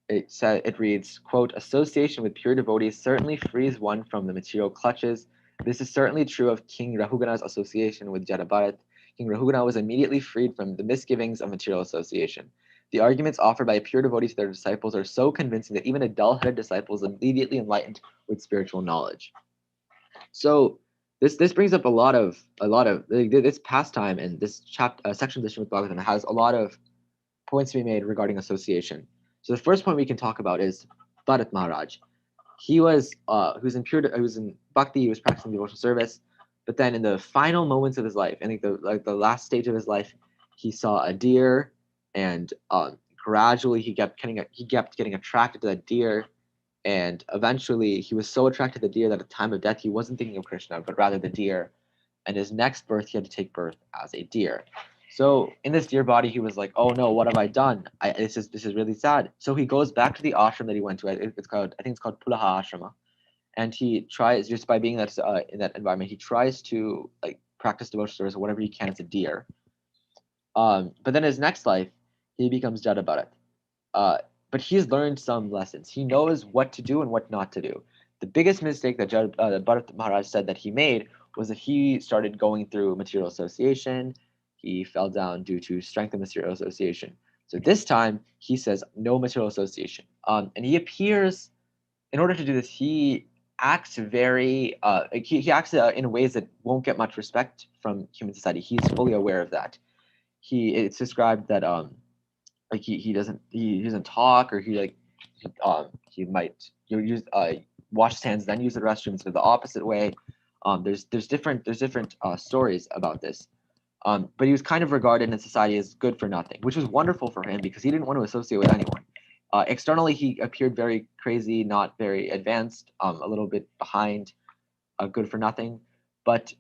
It reads, quote, association with pure devotees certainly frees one from the material clutches. This is certainly true of King Rahugana's association with Jadabharat. King Rahugana was immediately freed from the misgivings of material association. The arguments offered by pure devotees to their disciples are so convincing that even a dull-headed disciple is immediately enlightened with spiritual knowledge. So this brings up a lot of this pastime, and this section of the Srimad Bhagavatam has a lot of points to be made regarding association. So the first point we can talk about is Bharat Maharaj. He was in bhakti, he was practicing devotional service, but then in the final moments of his life, I think the last stage of his life, he saw a deer, and gradually he kept getting attracted to that deer, and eventually he was so attracted to the deer that at the time of death he wasn't thinking of Krishna, but rather the deer. And his next birth, he had to take birth as a deer. So in this deer body, he was like, "Oh no, what have I done? This is really sad." So he goes back to the ashram that he went to. I think it's called Pulaha Ashrama, and he tries, just by being that in that environment, he tries to like practice devotional service or whatever he can as a deer. But then his next life, he becomes Jada Bharat. But he's learned some lessons. He knows what to do and what not to do. The biggest mistake that Bharat Maharaj said that he made was that he started going through material association. He fell down due to strength of material association. So this time he says no material association. And he appears, in order to do this, he acts very he acts in ways that won't get much respect from human society. He's fully aware of that. It's described that like he doesn't talk, or he might use wash his hands then use the restrooms the opposite way. There's different stories about this. But he was kind of regarded in society as good for nothing, which was wonderful for him because he didn't want to associate with anyone. Externally, he appeared very crazy, not very advanced, a little bit behind, good for nothing. But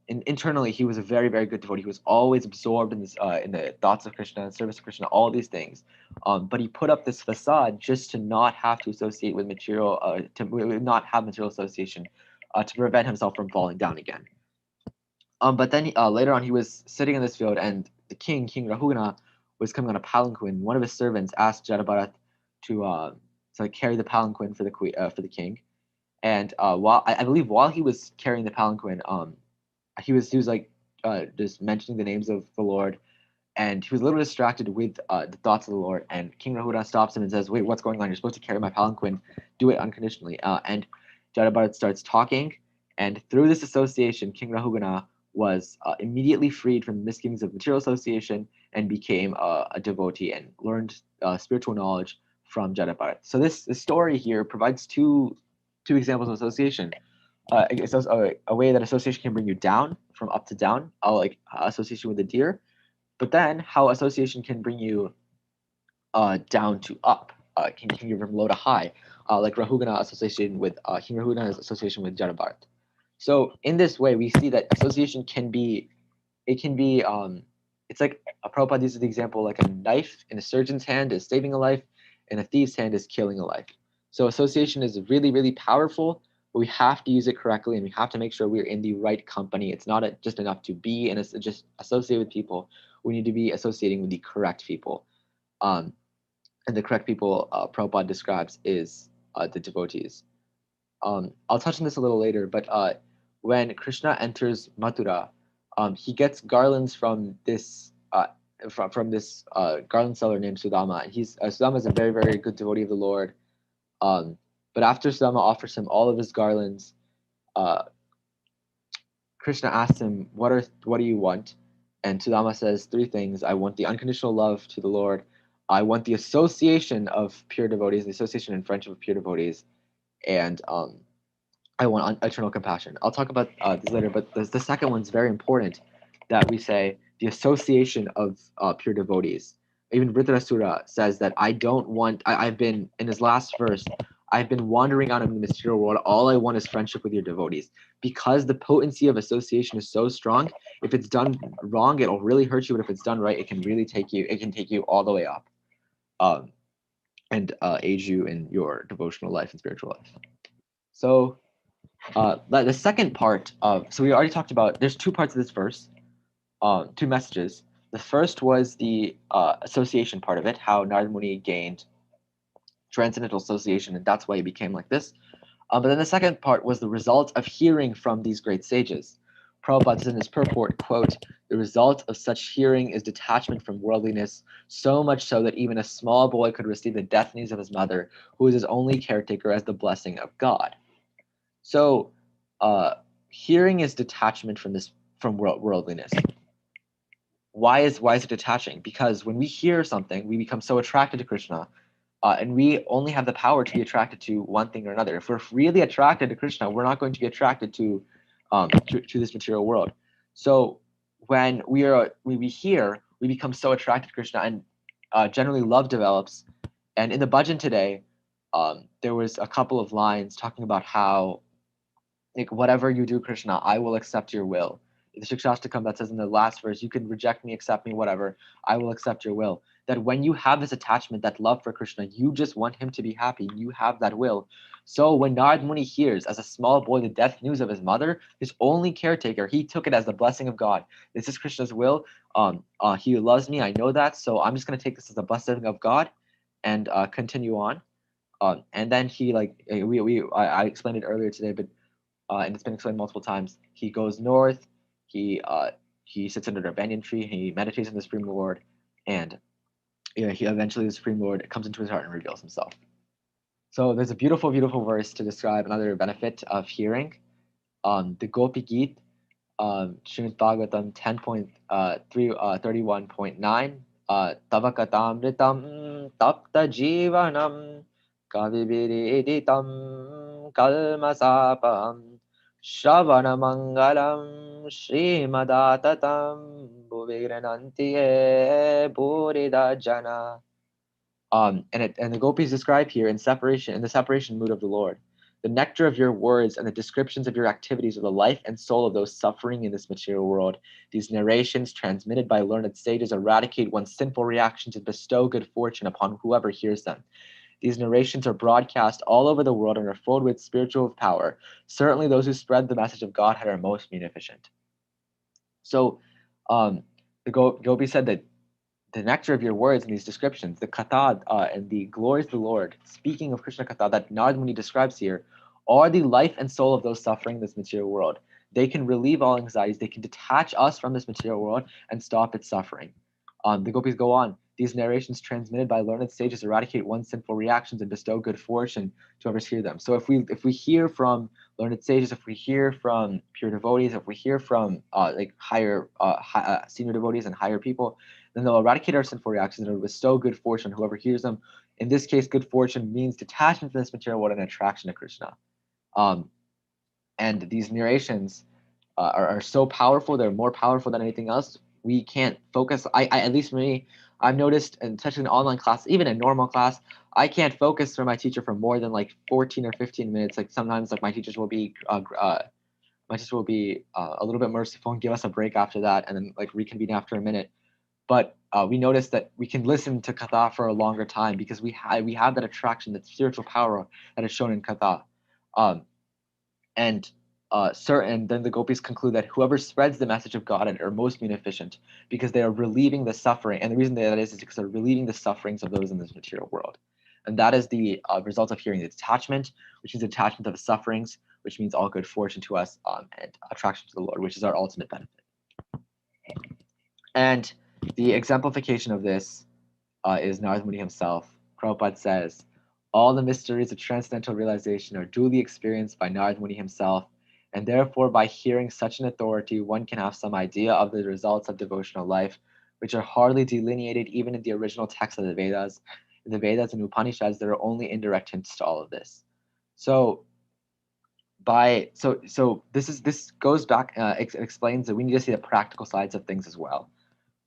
internally, he was a very, very good devotee. He was always absorbed in this, in the thoughts of Krishna, service of Krishna, all these things. But he put up this facade just to not have to associate with material, to not have material association, to prevent himself from falling down again. But then later on, he was sitting in this field, and the King Rahugana, was coming on a palanquin. One of his servants asked Jada Bharat to carry the palanquin for the king. And while I believe while he was carrying the palanquin, he was like just mentioning the names of the Lord, and he was a little distracted with the thoughts of the Lord. And King Rahugana stops him and says, "Wait, what's going on? You're supposed to carry my palanquin. Do it unconditionally." And Jada Bharat starts talking, and through this association, King Rahugana was immediately freed from the misgivings of material association and became a devotee and learned spiritual knowledge from Jada Bharat. So this story here provides two examples of association. It's a way that association can bring you down, from up to down, like association with the deer, but then how association can bring you down to up, can you from low to high, like Rahugana association with King Rahugana's association with Jada Bharat. So in this way, we see that association can be, it's like Prabhupada uses the example like a knife in a surgeon's hand is saving a life, and a thief's hand is killing a life. So association is really, really powerful, but we have to use it correctly, and we have to make sure we're in the right company. It's not just enough to be and just associate with people. We need to be associating with the correct people. And the correct people Prabhupada describes is the devotees. I'll touch on this a little later, but when Krishna enters Mathura, he gets garlands from this garland seller named Sudama. And Sudama is a very, very good devotee of the Lord. But after Sudama offers him all of his garlands, Krishna asks him, what do you want? And Sudama says three things. I want the unconditional love to the Lord. I want the association of pure devotees, the association and friendship of pure devotees, and I want eternal compassion. I'll talk about this later, but the second one's very important, that we say the association of pure devotees. Even Vritrasura says that I've been, in his last verse, I've been wandering out in the material world. All I want is friendship with your devotees. Because the potency of association is so strong, if it's done wrong, it'll really hurt you. But if it's done right, it can take you all the way up, and aid you in your devotional life and spiritual life. So the second part so we already talked about, there's two parts of this verse, two messages. The first was the association part of it, how Narada Muni gained transcendental association, and that's why he became like this. But then the second part was the result of hearing from these great sages. Prabhupada says in his purport, quote, "The result of such hearing is detachment from worldliness, so much so that even a small boy could receive the death news of his mother, who is his only caretaker, as the blessing of God." So hearing is detachment from worldliness. Why is it detaching? Because when we hear something, we become so attracted to Krishna and we only have the power to be attracted to one thing or another. If we're really attracted to Krishna, we're not going to be attracted to this material world. So when we hear, we become so attracted to Krishna, and generally love develops. And in the bhajan today, there was a couple of lines talking about how, like, whatever you do, Krishna, I will accept your will. The Shikshashtakam that says in the last verse, you can reject me, accept me, whatever, I will accept your will. That when you have this attachment, that love for Krishna, you just want him to be happy, you have that will. So when Narad Muni hears, as a small boy, the death news of his mother, his only caretaker, he took it as the blessing of God. This is Krishna's will. He loves me, I know that, so I'm just going to take this as a blessing of God and continue on. And then he, like, I explained it earlier today, but and it's been explained multiple times. He goes north. He sits under a banyan tree. He meditates on the Supreme Lord, and he eventually, the Supreme Lord comes into his heart and reveals himself. So there's a beautiful, beautiful verse to describe another benefit of hearing. The Gopi Geet, Srimad Bhagavatam 10.31.9. Tava katamritam tapta jivanam kavibiriditam kalmasapam Shravana Mangalam Srimadatam Bhuviranantiye Burida Jana. And the gopis describe here in the separation mood of the Lord. The nectar of your words and the descriptions of your activities are the life and soul of those suffering in this material world. These narrations, transmitted by learned sages, eradicate one's sinful reactions and bestow good fortune upon whoever hears them. These narrations are broadcast all over the world and are filled with spiritual power. Certainly those who spread the message of Godhead are most munificent. So the Gopi said that the nectar of your words and these descriptions, the katha and the glories of the Lord, speaking of Krishna katha that Narad Muni describes here, are the life and soul of those suffering in this material world. They can relieve all anxieties. They can detach us from this material world and stop its suffering. The gopis go on. These narrations transmitted by learned sages eradicate one's sinful reactions and bestow good fortune to whoever hears them. So if we hear from learned sages, if we hear from pure devotees, if we hear from like higher senior devotees and higher people, then they'll eradicate our sinful reactions and bestow good fortune on whoever hears them. In this case, good fortune means detachment from this material world and attraction to Krishna. And these narrations are so powerful. They're more powerful than anything else. We can't focus. I at least for me, I've noticed, and especially in online class, even in normal class, I can't focus for my teacher for more than like 14 or 15 minutes. Like sometimes, like my teachers will be a little bit merciful and give us a break after that, and then like reconvene after a minute. But we notice that we can listen to katha for a longer time because we have that attraction, that spiritual power that is shown in katha. And then the gopis conclude that whoever spreads the message of God are most munificent because they are relieving the suffering. And the reason that is because they're relieving the sufferings of those in this material world. And that is the result of hearing. The detachment, which is attachment of the sufferings, which means all good fortune to us, and attraction to the Lord, which is our ultimate benefit. And the exemplification of this is Narad Muni himself. Prabhupada says, all the mysteries of transcendental realization are duly experienced by Narad Muni himself, and therefore by hearing such an authority, one can have some idea of the results of devotional life, which are hardly delineated even in the original text of the Vedas. In the Vedas and Upanishads, there are only indirect hints to all of this. So this goes back, explains that we need to see the practical sides of things as well.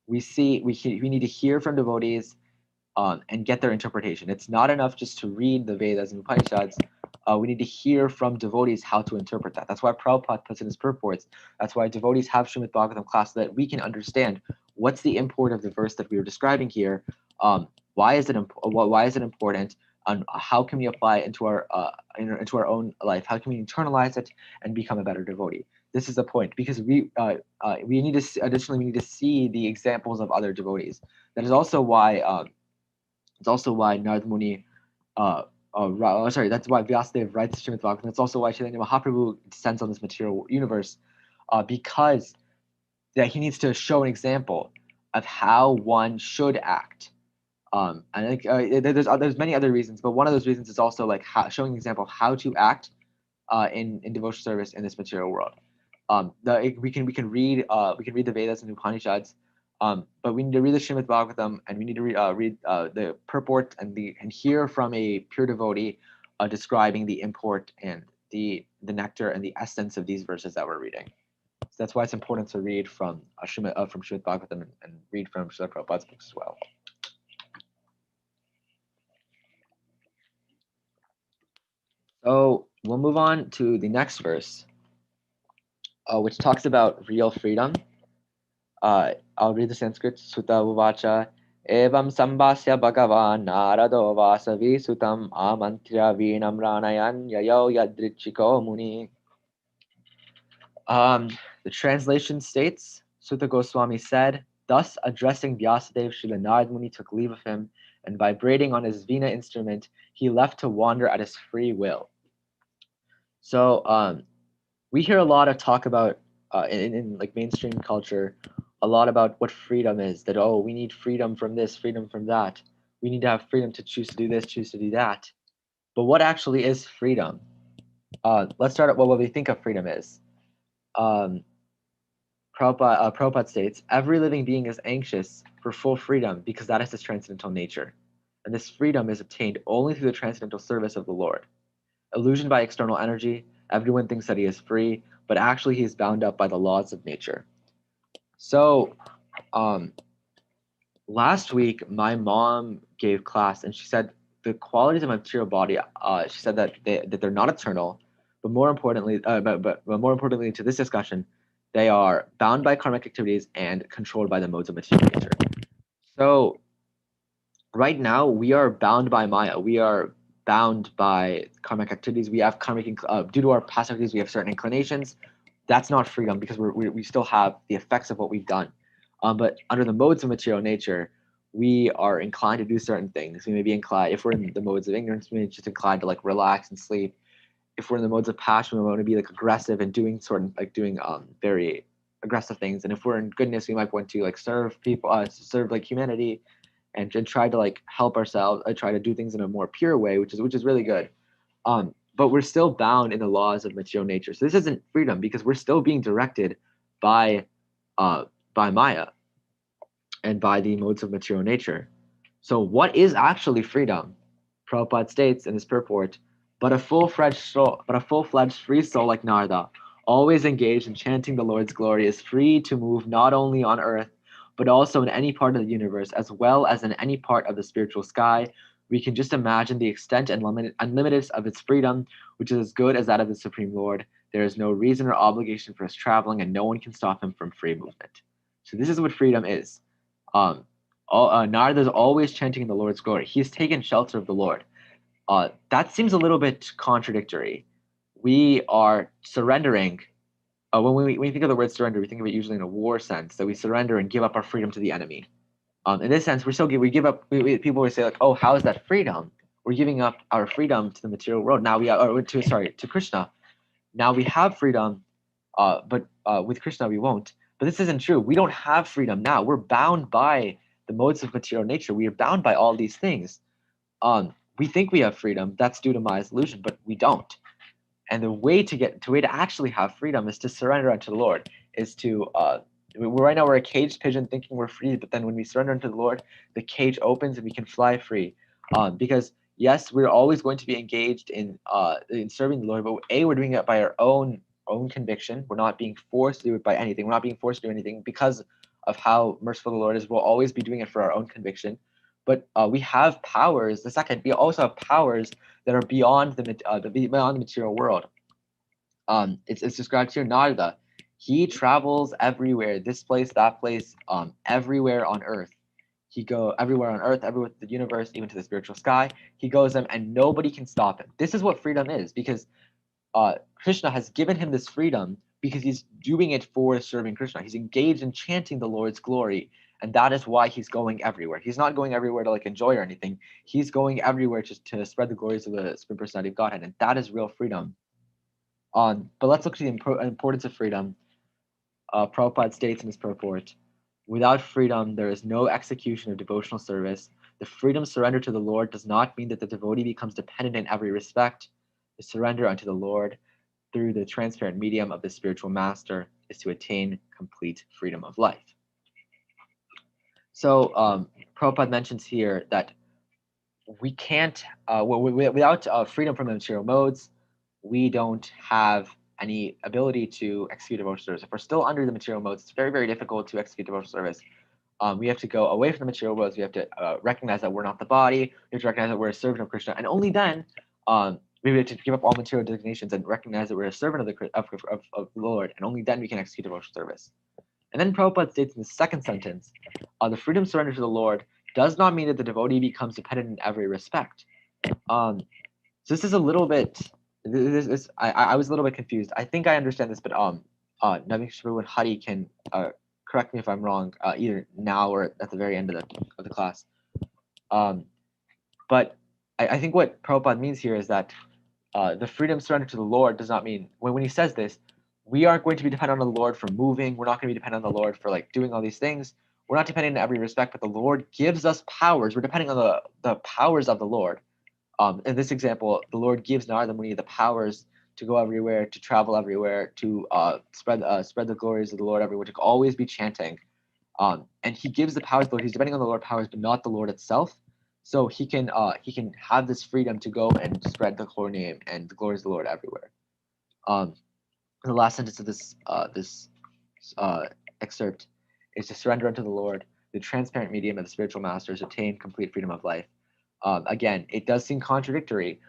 We need to hear from devotees and get their interpretation. It's not enough just to read the Vedas and Upanishads. We need to hear from devotees how to interpret that. That's why Prabhupada puts in his purports. That's why devotees have Srimad Bhagavatam class so that we can understand what's the import of the verse that we are describing here. Why is it important? And how can we apply it into our own life? How can we internalize it and become a better devotee? This is the point, because we need to see the examples of other devotees. That is also why Narad Muni, that's why Vyasadeva writes Srimad Bhagavatam. That's also why Chaitanya Mahaprabhu descends on this material universe, because that he needs to show an example of how one should act. And I think there's many other reasons, but one of those reasons is also like showing an example of how to act in devotional service in this material world. We can read the Vedas and Upanishads, But we need to read the Srimad Bhagavatam, and we need to read the purport and hear from a pure devotee describing the import and the nectar and the essence of these verses that we're reading. So that's why it's important to read from Srimad Bhagavatam and read from Srila Prabhupada's books as well. So we'll move on to the next verse, which talks about real freedom. I'll read the Sanskrit. Sutta Uvacha Evam Sambhasya Bhagavan Narado Vasavi Sutam Amantra Vinam Ranayan Yayo Yadrichiko Muni. The translation states, Sutta Goswami said, thus addressing Vyasadeva, Srila Narad Muni took leave of him, and vibrating on his Veena instrument, he left to wander at his free will. So we hear a lot of talk about in like mainstream culture, a lot about what freedom is, that we need freedom from this, freedom from that, we need to have freedom to choose to do this, choose to do that. But what actually is freedom? Let's start at what we think of freedom is. Prabhupada states, every living being is anxious for full freedom because that is his transcendental nature, and this freedom is obtained only through the transcendental service of the Lord. Illusioned by external energy, everyone thinks that he is free, but actually he is bound up by the laws of nature. So last week my mom gave class, and she said the qualities of my material body, she said that they're not eternal, but more importantly to this discussion, they are bound by karmic activities and controlled by the modes of material nature. So right now we are bound by Maya. We are bound by karmic activities. We have karmic due to our past activities, we have certain inclinations. That's not freedom because we still have the effects of what we've done. But under the modes of material nature, we are inclined to do certain things. We may be inclined, if we're in the modes of ignorance, we may be just inclined to like relax and sleep. If we're in the modes of passion, we want to be like aggressive and doing very aggressive things. And if we're in goodness, we might want to like serve people, serve like humanity, and try to like help ourselves, try to do things in a more pure way, which is really good. But we're still bound in the laws of material nature. So this isn't freedom because we're still being directed by Maya and by the modes of material nature. So what is actually freedom? Prabhupada states in his purport, but a full-fledged free soul like Narada, always engaged in chanting the Lord's glory, is free to move not only on earth, but also in any part of the universe, as well as in any part of the spiritual sky. We can just imagine the extent and unlimited of its freedom, which is as good as that of the Supreme Lord. There is no reason or obligation for his traveling, and no one can stop him from free movement. So this is what freedom is. Narada is always chanting the Lord's glory. He's taken shelter of the Lord. That seems a little bit contradictory. We are surrendering. When we think of the word surrender, we think of it usually in a war sense, that we surrender and give up our freedom to the enemy. In this sense, we give up. People always say like, "Oh, how is that freedom? We're giving up our freedom to the material world." Now to Krishna. Now we have freedom, but with Krishna we won't. But this isn't true. We don't have freedom now. We're bound by the modes of material nature. We are bound by all these things. We think we have freedom. That's due to Maya's illusion, but we don't. And the way to actually have freedom is to surrender unto the Lord. Is to right now we're a caged pigeon thinking we're free, but then when we surrender unto the Lord, the cage opens and we can fly free. Because yes, we're always going to be engaged in serving the Lord, but we're doing it by our own conviction. We're not being forced to do it by anything. We're not being forced to do anything because of how merciful the Lord is. We'll always be doing it for our own conviction. But we have powers. The second, we also have powers that are beyond beyond the material world. It's described here. Narada, he travels everywhere, this place, that place, everywhere on earth. He go everywhere on earth, everywhere the universe, even to the spiritual sky. He goes them, and nobody can stop him. This is what freedom is, because Krishna has given him this freedom because he's doing it for serving Krishna. He's engaged in chanting the Lord's glory, and that is why he's going everywhere. He's not going everywhere to like enjoy or anything. He's going everywhere just to spread the glories of the Supreme Personality of Godhead, and that is real freedom. But let's look at the importance of freedom. Prabhupada states in his purport, without freedom, there is no execution of devotional service. The freedom surrendered to the Lord does not mean that the devotee becomes dependent in every respect. The surrender unto the Lord through the transparent medium of the spiritual master is to attain complete freedom of life. So Prabhupada mentions here that we can't, without freedom from the material modes, we don't have any ability to execute devotional service. If we're still under the material modes, it's very, very difficult to execute devotional service. We have to go away from the material modes. We have to recognize that we're not the body. We have to recognize that we're a servant of Krishna, and only then we have to give up all material designations and recognize that we're a servant of the Lord, and only then we can execute devotional service. And then Prabhupada states in the second sentence, the freedom surrender to the Lord does not mean that the devotee becomes dependent in every respect. So this is a little bit. I was a little bit confused. I think I understand this, but Navin Prabhu and Hari can correct me if I'm wrong, either now or at the very end of the class. But I think what Prabhupada means here is that the freedom surrender to the Lord does not mean, when he says this, we aren't going to be dependent on the Lord for moving. We're not going to be dependent on the Lord for like doing all these things. We're not dependent in every respect, but the Lord gives us powers. We're depending on the powers of the Lord. In this example, the Lord gives Narada Muni the powers to go everywhere, to travel everywhere, to spread the glories of the Lord everywhere, to always be chanting. And he gives the powers, but he's depending on the Lord powers, but not the Lord itself. So he can have this freedom to go and spread the holy name and the glories of the Lord everywhere. The last sentence of this excerpt is to surrender unto the Lord, the transparent medium of the spiritual masters, obtain complete freedom of life. Again, it does seem contradictory.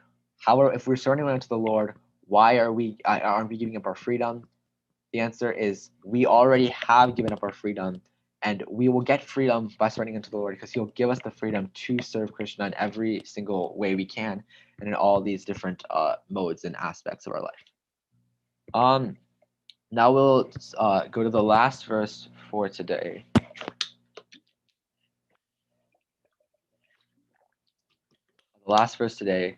However, if we're surrendering unto the Lord, why aren't we giving up our freedom? The answer is we already have given up our freedom, and we will get freedom by surrendering unto the Lord, because he'll give us the freedom to serve Krishna in every single way we can, and in all these different modes and aspects of our life. Now we'll go to the last verse for today. The last verse today.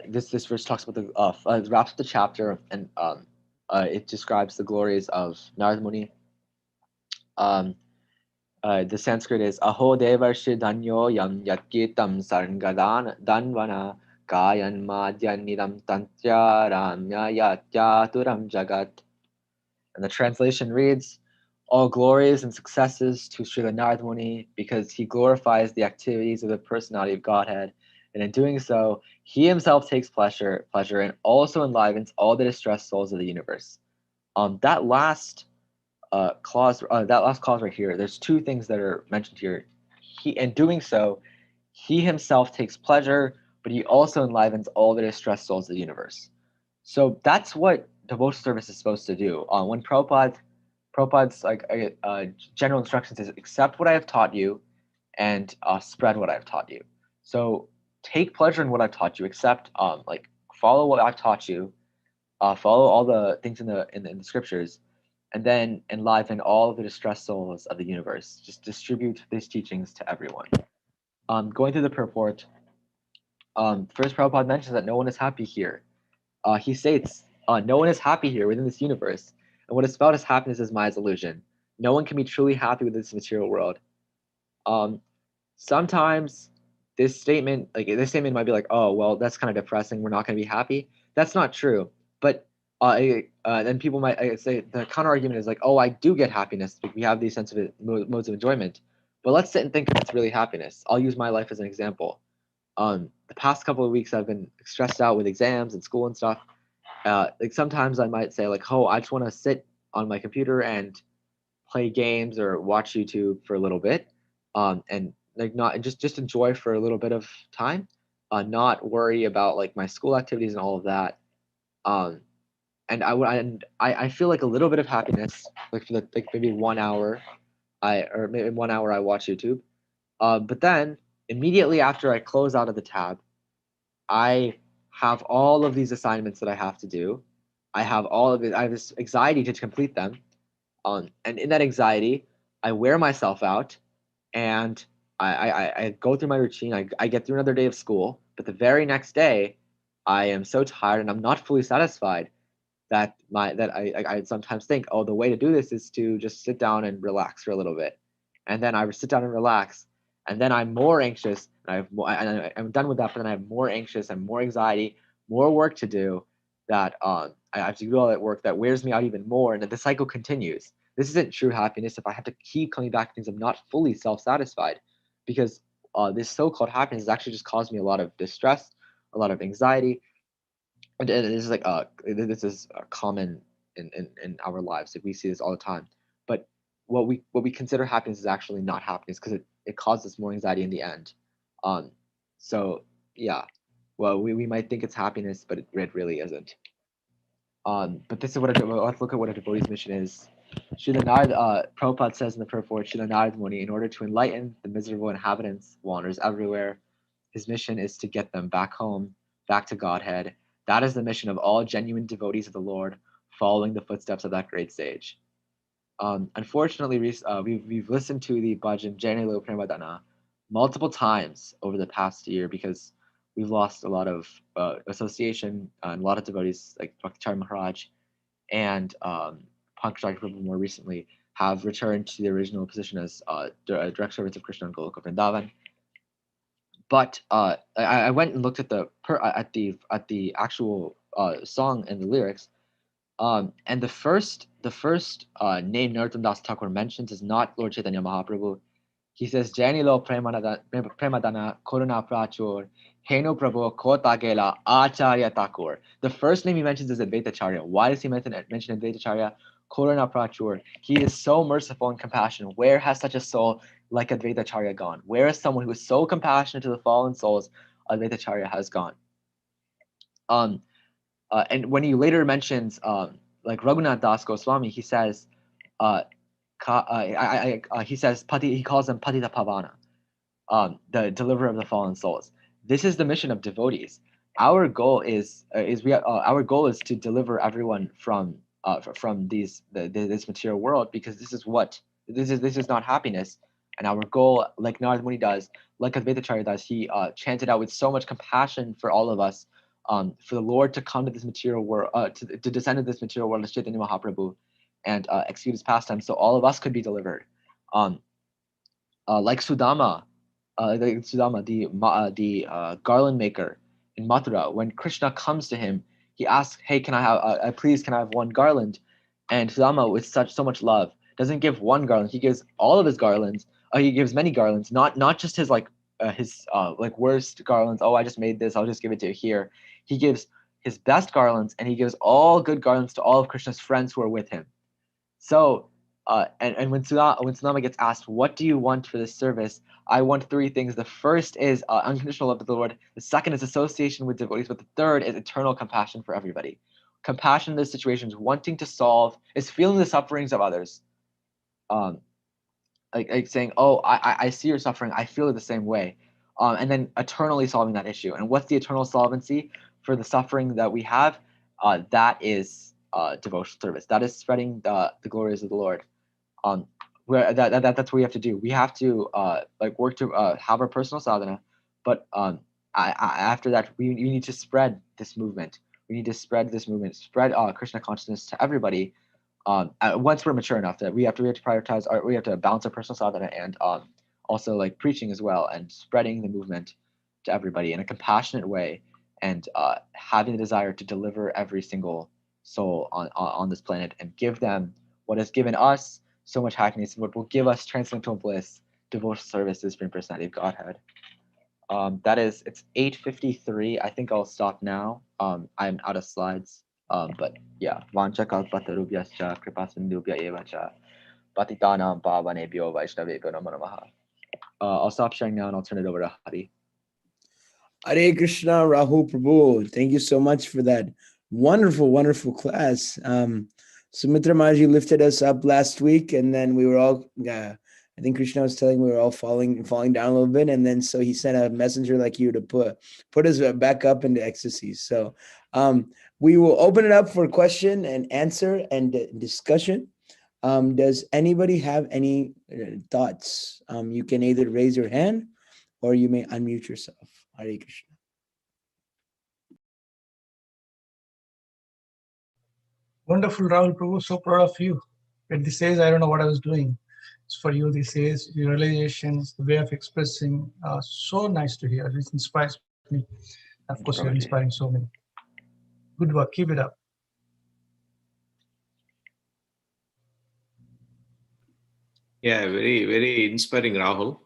This verse talks about the wraps up the chapter, and it describes the glories of Narada Muni. The Sanskrit is Aho Devarshi Danyo Yam Yatkitam Sargadan Danvana Gayan Madhyan Nidam Tantya Ramya Yatyaturam Jagat. And the translation reads, all glories and successes to Srila Narada Muni, because he glorifies the activities of the personality of Godhead, and in doing so, he himself takes pleasure and also enlivens all the distressed souls of the universe. That last clause right here, there's two things that are mentioned here. In doing so, he himself takes pleasure, but he also enlivens all the distressed souls of the universe. So that's what devotional service is supposed to do. When Prabhupada's general instructions is accept what I have taught you, and spread what I have taught you. So take pleasure in what I've taught you. Accept, follow what I've taught you. Follow all the things in the scriptures, and then enliven all of the distressed souls of the universe. Just distribute these teachings to everyone. Going through the purport, first Prabhupada mentions that no one is happy here. He states, no one is happy here within this universe, and what is felt as happiness is Maya's illusion. No one can be truly happy with this material world. Sometimes this statement might be like, oh, well, that's kind of depressing. We're not going to be happy. That's not true. But then people might say the counter argument is like, oh, I do get happiness. We have these sense of modes of enjoyment. But let's sit and think if it's really happiness. I'll use my life as an example. The past couple of weeks, I've been stressed out with exams and school and stuff. Sometimes I might say like, oh, I just want to sit on my computer and play games or watch YouTube for a little bit, and not just enjoy for a little bit of time, not worry about like my school activities and all of that. And I feel like a little bit of happiness, like for maybe 1 hour, I watch YouTube, but then immediately after I close out of the tab, I have all of these assignments that I have to do. I have this anxiety to complete them. And in that anxiety, I wear myself out, and I go through my routine. I get through another day of school, but the very next day, I am so tired and I'm not fully satisfied that I sometimes think, oh, the way to do this is to just sit down and relax for a little bit, and then I sit down and relax, and then I'm more anxious, and I'm done with that, but then I have more anxious and more anxiety, more work to do. That I have to do all that work that wears me out even more, and then the cycle continues. this isn't true happiness if I have to keep coming back to things I'm not fully self-satisfied, because this so-called happiness has actually just caused me a lot of distress, a lot of anxiety. And this is like this is common in our lives. Like we see this all the time. But what we consider happiness is actually not happiness, because it causes more anxiety in the end. So yeah, well, we might think it's happiness, but it really isn't. But this is what let's look at what a devotee's mission is. Srila Narad, Prabhupada says in the purport, Srila Narad Muni, in order to enlighten the miserable inhabitants, wanderers everywhere, his mission is to get them back home, back to Godhead. That is the mission of all genuine devotees of the Lord, following the footsteps of that great sage. Unfortunately, we've listened to the bhajan Janilo Premadana multiple times over the past year, because we've lost a lot of association and a lot of devotees like Bhakti Maharaj and Pankaj Prabhu more recently have returned to the original position as direct servants of Krishna and Goloka Vrindavan. But I went and looked at the actual song and the lyrics, and the first name Narottam Das Thakur mentions is not Lord Chaitanya Mahaprabhu. He says, Janilo Premadana Koruna Prachur, Heno Prabhu Kotagela Acharya Thakur. The first name he mentions is Advaitacharya. Why does he mention Advaitacharya? Koruna Prachur. He is so merciful and compassionate. Where has such a soul like Advaitacharya gone? Where is someone who is so compassionate to the fallen souls Advaitacharya has gone? And when he later mentions like Raghunath Das Goswami, he says, he says he calls them Patita Pavana, the deliverer of the fallen souls. This is the mission of devotees. Our goal is to deliver everyone from this material world, because this is not happiness. And our goal, like Narad Muni does, like Advaitacharya does, he chanted out with so much compassion for all of us, for the Lord to come to this material world, to descend to this material world as Chaitanya Mahaprabhu, and execute his pastimes, so all of us could be delivered. Like Sudama, the garland maker in Mathura, when Krishna comes to him, he asks, "Hey, can I have one garland?" And Sudama, with so much love, doesn't give one garland. He gives all of his garlands. He gives many garlands, not just his worst garlands. Oh, I just made this, I'll just give it to you here. He gives his best garlands, and he gives all good garlands to all of Krishna's friends who are with him. So, and when Sudama gets asked, what do you want for this service? I want three things. The first is unconditional love to the Lord. The second is association with devotees. But the third is eternal compassion for everybody. Compassion in this situation is wanting to solve, is feeling the sufferings of others. Like saying, oh, I see your suffering. I feel it the same way. And then eternally solving that issue. And what's the eternal solvency for the suffering that we have? That is devotional service. That is spreading the glories of the Lord. That's what we have to do. We have to work to have our personal sadhana, but after that, we need to spread this movement. We need to spread this movement, spread Krishna consciousness to everybody. Once we're mature enough, that we have to prioritize we have to balance our personal sadhana and also like preaching as well, and spreading the movement to everybody in a compassionate way, and having the desire to deliver every single soul on this planet and give them what has given us so much happiness, and what will give us transcendental bliss, devotional service to the Supreme Personality of Godhead. It's 8:53. I think I'll stop now. I'm out of slides. But yeah, Vancha kalpatarubhyascha kripasindubhya eva cha patitanam pavanebhyo vaishnavebhyo namo namaha. I'll stop sharing now and I'll turn it over to Hari. Hare Krishna, Rahul Prabhu. Thank you so much for that wonderful, wonderful class. Sumitra Maji lifted us up last week, and then we were all, I think Krishna was telling we were all falling down a little bit, and then so he sent a messenger like you to put us back up into ecstasy. So we will open it up for question and answer and discussion. Does anybody have any thoughts? You can either raise your hand or you may unmute yourself. Hare Krishna. Wonderful, Rahul Prabhu. So proud of you. At this age, I don't know what I was doing. It's for you, this age, your realizations, the way of expressing, so nice to hear. It inspires me. Of course, you're inspiring so many. Good work. Keep it up. Yeah, very, very inspiring, Rahul.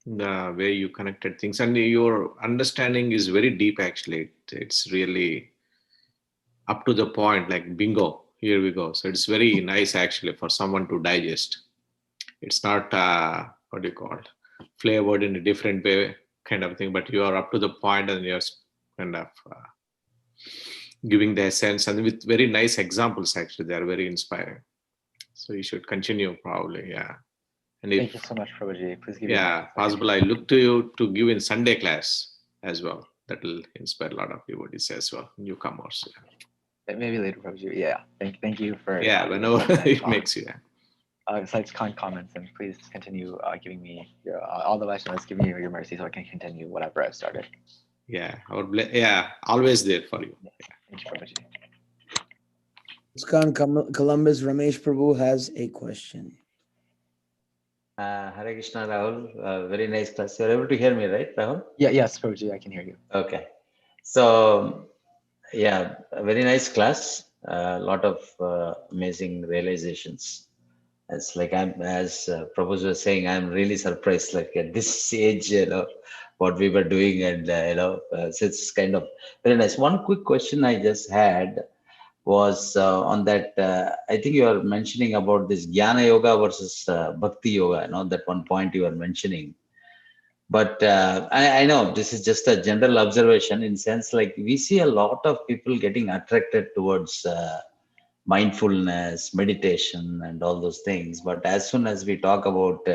The way you connected things, and your understanding is very deep. Actually, it's really up to the point. Like bingo, here we go. So it's very nice actually for someone to digest. It's not what do you call it, flavored in a different way kind of thing, but you are up to the point and you're kind of giving the sense, and with very nice examples. Actually, they are very inspiring. So you should continue probably. Yeah. And Thank you if so much, Prabhuji. Please give me possible, I look to you to give in Sunday class as well. That will inspire a lot of devotees as well, newcomers. maybe later, Prabhuji. Yeah. Thank you for Yeah, whenever it makes you. such kind comments, and please continue giving me all the Vaishnavas, give me your mercy so I can continue whatever I've started. Yeah, always there for you. Thank you, Prabhuji. ISKCON Columbus, Ramesh Prabhu has a question. Hare Krishna, Rahul. Very nice class. You're able to hear me, right, Rahul? Yes, Prabhuji, I can hear you. Okay. So, yeah, a very nice class. A lot of amazing realizations. It's like as Prabhu was saying, I'm really surprised. Like at this age, what we were doing, and so it's kind of very nice. One quick question I just had was on that. I think you are mentioning about this Jnana Yoga versus Bhakti Yoga. That one point you are mentioning. But I know this is just a general observation in sense like we see a lot of people getting attracted towards mindfulness, meditation, and all those things. But as soon as we talk about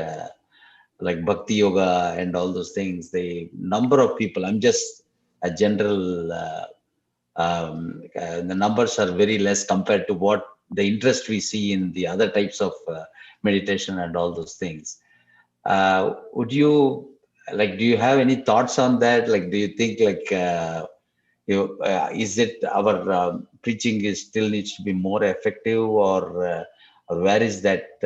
like Bhakti Yoga and all those things, the number of people, I'm just a general, the numbers are very less compared to what the interest we see in the other types of meditation and all those things. Would you do you have any thoughts on that? Like, do you think is it our preaching is still needs to be more effective, or where is that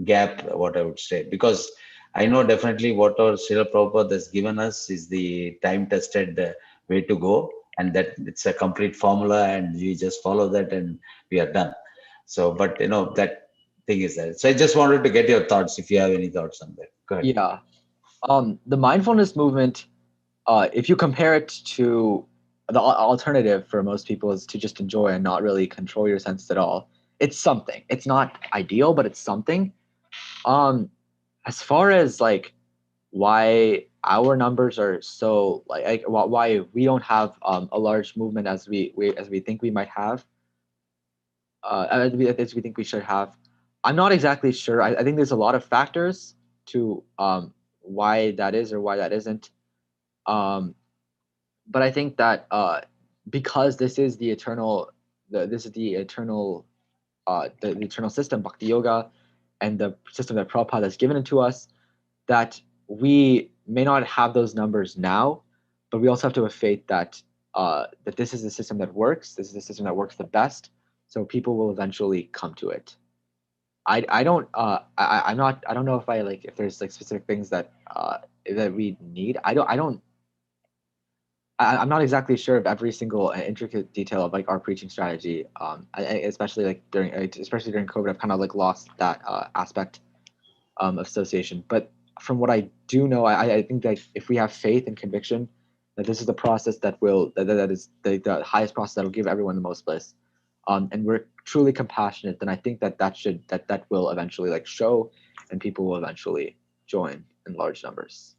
gap? What I would say, because I know definitely what our Srila Prabhupada has given us is the time-tested way to go, and that it's a complete formula, and we just follow that, and we are done. So, but that thing is there. So I just wanted to get your thoughts, if you have any thoughts on that. Go ahead. Yeah. The mindfulness movement, if you compare it to the alternative for most people is to just enjoy and not really control your senses at all. It's something. It's not ideal, but it's something. As far as like why our numbers are so like why we don't have a large movement as we think we might have, as we think we should have, I'm not exactly sure. I think there's a lot of factors to why that is or why that isn't. But I think that because this is the eternal system, Bhakti Yoga, and the system that Prabhupada has given it to us, that we may not have those numbers now, but we also have to have faith that that this is the system that works. This is the system that works the best. So people will eventually come to it. I don't know if there's like specific things that that we need. I'm not exactly sure of every single intricate detail of like our preaching strategy. Especially during COVID, I've kind of like lost that aspect of association. But from what I do know, I think that if we have faith and conviction that this is the process that is the highest process that will give everyone the most bliss, and we're truly compassionate, then I think that will eventually like show, and people will eventually join in large numbers.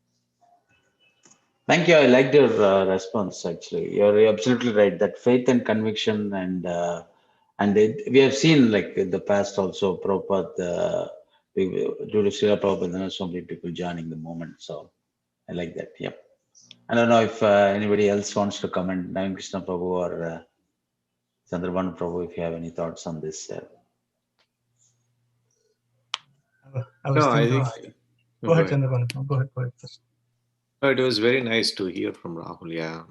Thank you. I liked your response. Actually, you're absolutely right. That faith and conviction, and we have seen like in the past also, Prabhupada, due to Srila Prabhupada, there are so many people joining the movement. So I like that. Yep. I don't know if anybody else wants to comment, Navin Krishna Prabhu or Chandravan Prabhu, if you have any thoughts on this. I was thinking. Go ahead, ahead. Chandravan. Go ahead first. It was very nice to hear from Rahul. Yeah.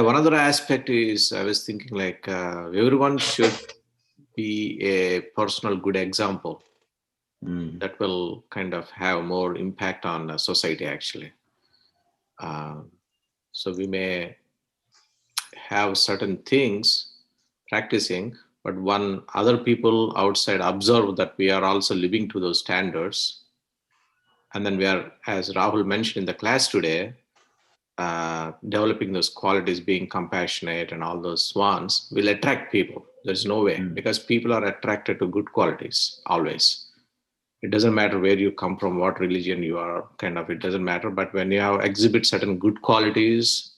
One other aspect is I was thinking like everyone should be a personal good example that will kind of have more impact on society actually. So we may have certain things practicing, But when other people outside observe that we are also living to those standards, and then we are, as Rahul mentioned in the class today, developing those qualities, being compassionate and all those ones, will attract people. There's no way, because people are attracted to good qualities always. It doesn't matter where you come from, what religion you are, it doesn't matter. But when you have exhibit certain good qualities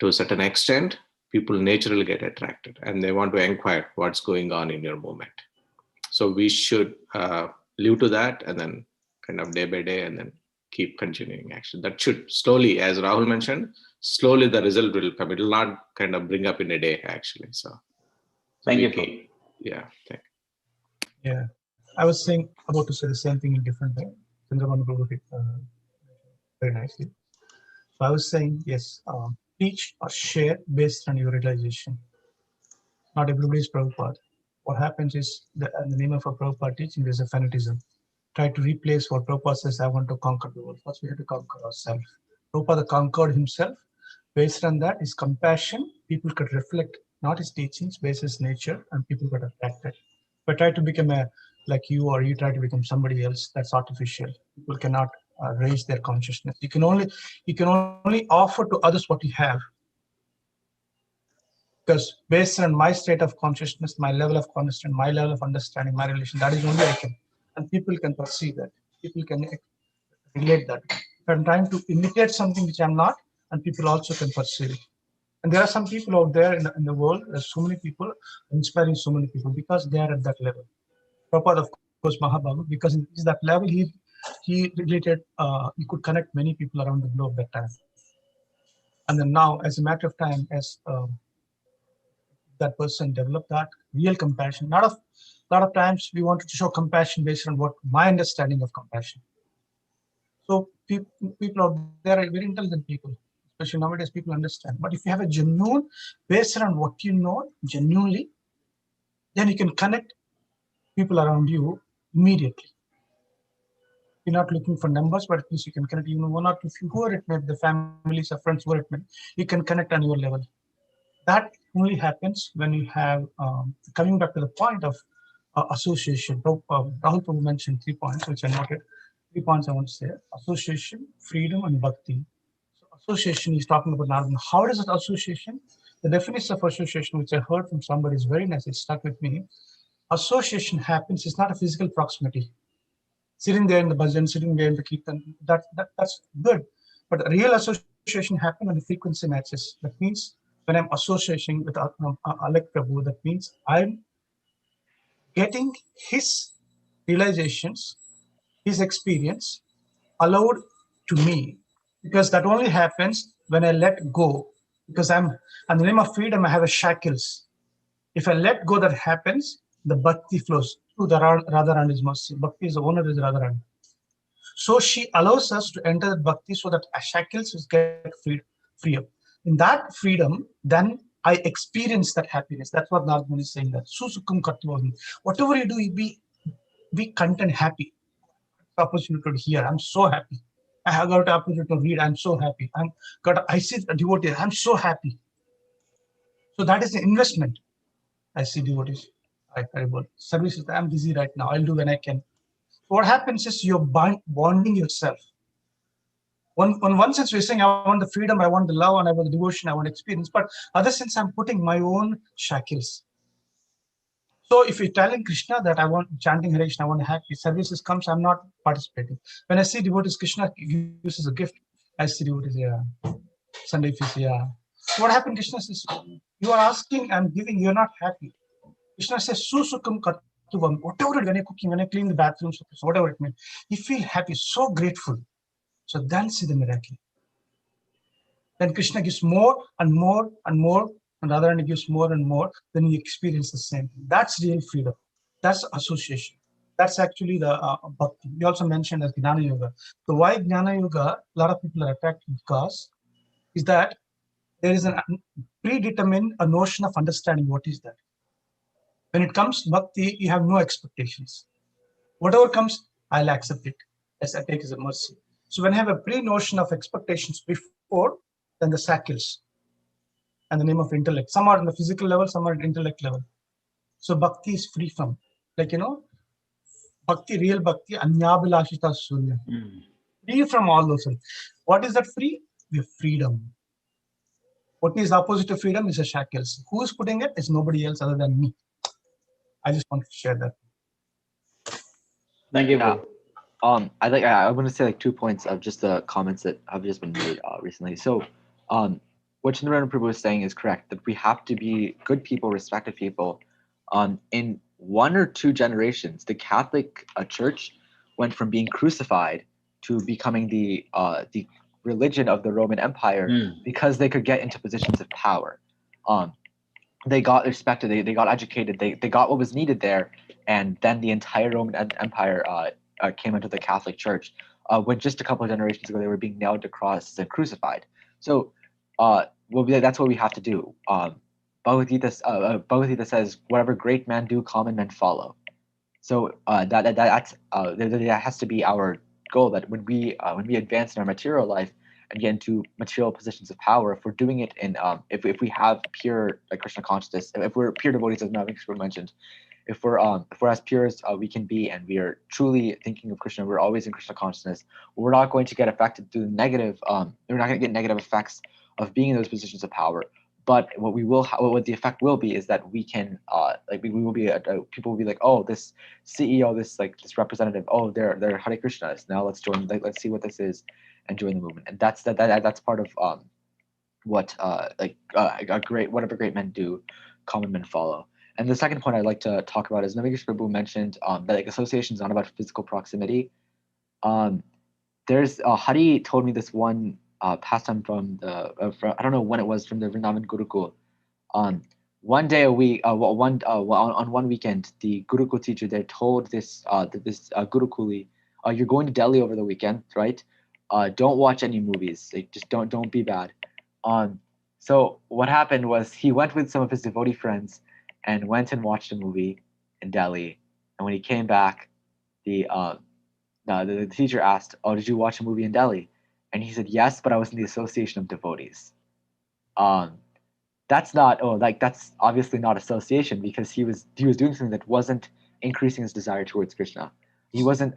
to a certain extent, people naturally get attracted and they want to inquire what's going on in your movement. So we should live to that, and then day by day, and then keep continuing action. That should slowly, as Rahul mentioned, slowly the result will come. It will not bring up in a day, actually. So Thank you, keep, Prabhu. yeah, thank you. Yeah, I was about to say the same thing in different way. Chandramani Prabhu did very nicely. So I was saying, yes, teach or share based on your realization. Not everybody is Prabhupada. What happens is, in the name of a Prabhupada teaching, there's a fanatism. Try to replace what Prabhupada says, I want to conquer the world. First, we have to conquer ourselves. Prabhupada conquered himself. Based on that, his compassion, people could reflect not his teachings, based his nature, and people got attracted. But try to become like you, or you try to become somebody else, that's artificial. People cannot raise their consciousness. You can only offer to others what you have. Because based on my state of consciousness, my level of consciousness, my level of understanding, my relation, that is only I can. And people can perceive that. People can relate that. If I'm trying to imitate something which I'm not, and people also can perceive it. And there are some people out there in the world, there's so many people inspiring so many people because they are at that level. Prabhupada, of course, Mahabhavu, because in that level, he related, he could connect many people around the globe that time. And then now, as a matter of time, as that person developed that real compassion. A lot of times we wanted to show compassion based on what my understanding of compassion. So people out there are very intelligent people, especially nowadays. People understand. But if you have a genuine based on what you know genuinely, then you can connect people around you immediately. You're not looking for numbers, but at least you can connect even one or two few who are it may, the families or friends who are it may, you can connect on your level. That only happens when you have, coming back to the point of association. Rahul Prabhu mentioned 3 points, which I noted. 3 points I want to say: association, freedom, and bhakti. So association, he's talking about now. How does it association? The definition of association, which I heard from somebody, is very nice. It stuck with me. Association happens, it's not a physical proximity. Sitting there in the bhajan, sitting there in the kirtan, that's good. But real association happens when the frequency matches. That means when I'm associating with Alek Prabhu, that means I'm getting his realizations, his experience allowed to me, because that only happens when I let go. Because I'm, in the name of freedom, I have a shackles. If I let go, that happens, the bhakti flows through the Radharani's his mercy. Bhakti is the owner is Radharani. So she allows us to enter the bhakti so that shackles get free up. In that freedom, then I experience that happiness. That's what Narad is saying, that Susukum Kartavami. Whatever you do, you be content, happy. Opportunity to hear, I'm so happy. I have got an opportunity to read, I'm so happy. I see a devotee, I'm so happy. So that is the investment. I see devotees. Services, I'm busy right now. I'll do when I can. What happens is you're bonding yourself. On one sense, we're saying, I want the freedom, I want the love, and I want the devotion, I want experience. But other sense, I'm putting my own shackles. So if you're telling Krishna that I want chanting Hare Krishna, I want happy, services comes, I'm not participating. When I see devotees, Krishna gives us a gift. I see devotees, yeah. Sunday feast, yeah. What happened? Krishna says, you are asking, I'm giving, you're not happy. Krishna says, Susukam Kartuvam, whatever it, when I cooking, when I clean the bathrooms, whatever it means, you feel happy, so grateful. So then see the miracle. Then Krishna gives more and more and more, and Radharani gives more and more, then you experience the same thing. That's real freedom. That's association. That's actually the bhakti. We also mentioned as Jnana Yoga. So why Jnana Yoga, a lot of people are attracted because is that there is a predetermined a notion of understanding what is that. When it comes to bhakti, you have no expectations. Whatever comes, I'll accept it as I take as a mercy. So when I have a pre-notion of expectations before, then the shackles and the name of intellect. Some are in the physical level, some are at intellect level. So bhakti is free from, like, bhakti, real bhakti, anyabhilashita sunya. Free from all those things. What is that free? The freedom. What is the opposite of freedom is a shackles. Who is putting it? It's nobody else other than me. I just want to share that. Thank you, Yeah. Prabhu. I want to say like 2 points of just the comments that have just been made recently. So, what Chandrana Prabhu is saying is correct, that we have to be good people, respected people. In 1 or 2 generations, the Catholic Church went from being crucified to becoming the religion of the Roman Empire because they could get into positions of power. They got respected, they got educated, they got what was needed there, and then the entire Roman Empire came into the Catholic Church. When just a couple of generations ago, they were being nailed to crosses and crucified. So, that's what we have to do. Bhagavad Gita says, "Whatever great men do, common men follow." So that has to be our goal. That when we advance in our material life and get into material positions of power, if we're doing it in if we have pure like Krishna consciousness, if we're pure devotees, as Navinkrishna mentioned, if we're as pure as we can be, and we are truly thinking of Krishna, we're always in Krishna consciousness. We're not going to get affected through negative. We're not going to get negative effects of being in those positions of power. But what the effect will be is that we can we will be people will be like, oh, this CEO, this representative, oh, they're Hare Krishnas. Now let's join. Let's see what this is, and join the movement. And that's part of what whatever great men do, common men follow. And the second point I'd like to talk about is Navinkrishna Prabhu mentioned that association is not about physical proximity. There's Hari told me this one pastime from I don't know when it was, from the Vrindavan Gurukul. One day a week, on one weekend, the Gurukul teacher there told this Gurukuli, "You're going to Delhi over the weekend, right? Don't watch any movies. Like, just don't be bad." So what happened was he went with some of his devotee friends and went and watched a movie in Delhi. And when he came back, the teacher asked, "Oh, did you watch a movie in Delhi?" And he said, "Yes, but I was in the Association of Devotees." That's obviously not association, because he was doing something that wasn't increasing his desire towards Krishna. He wasn't.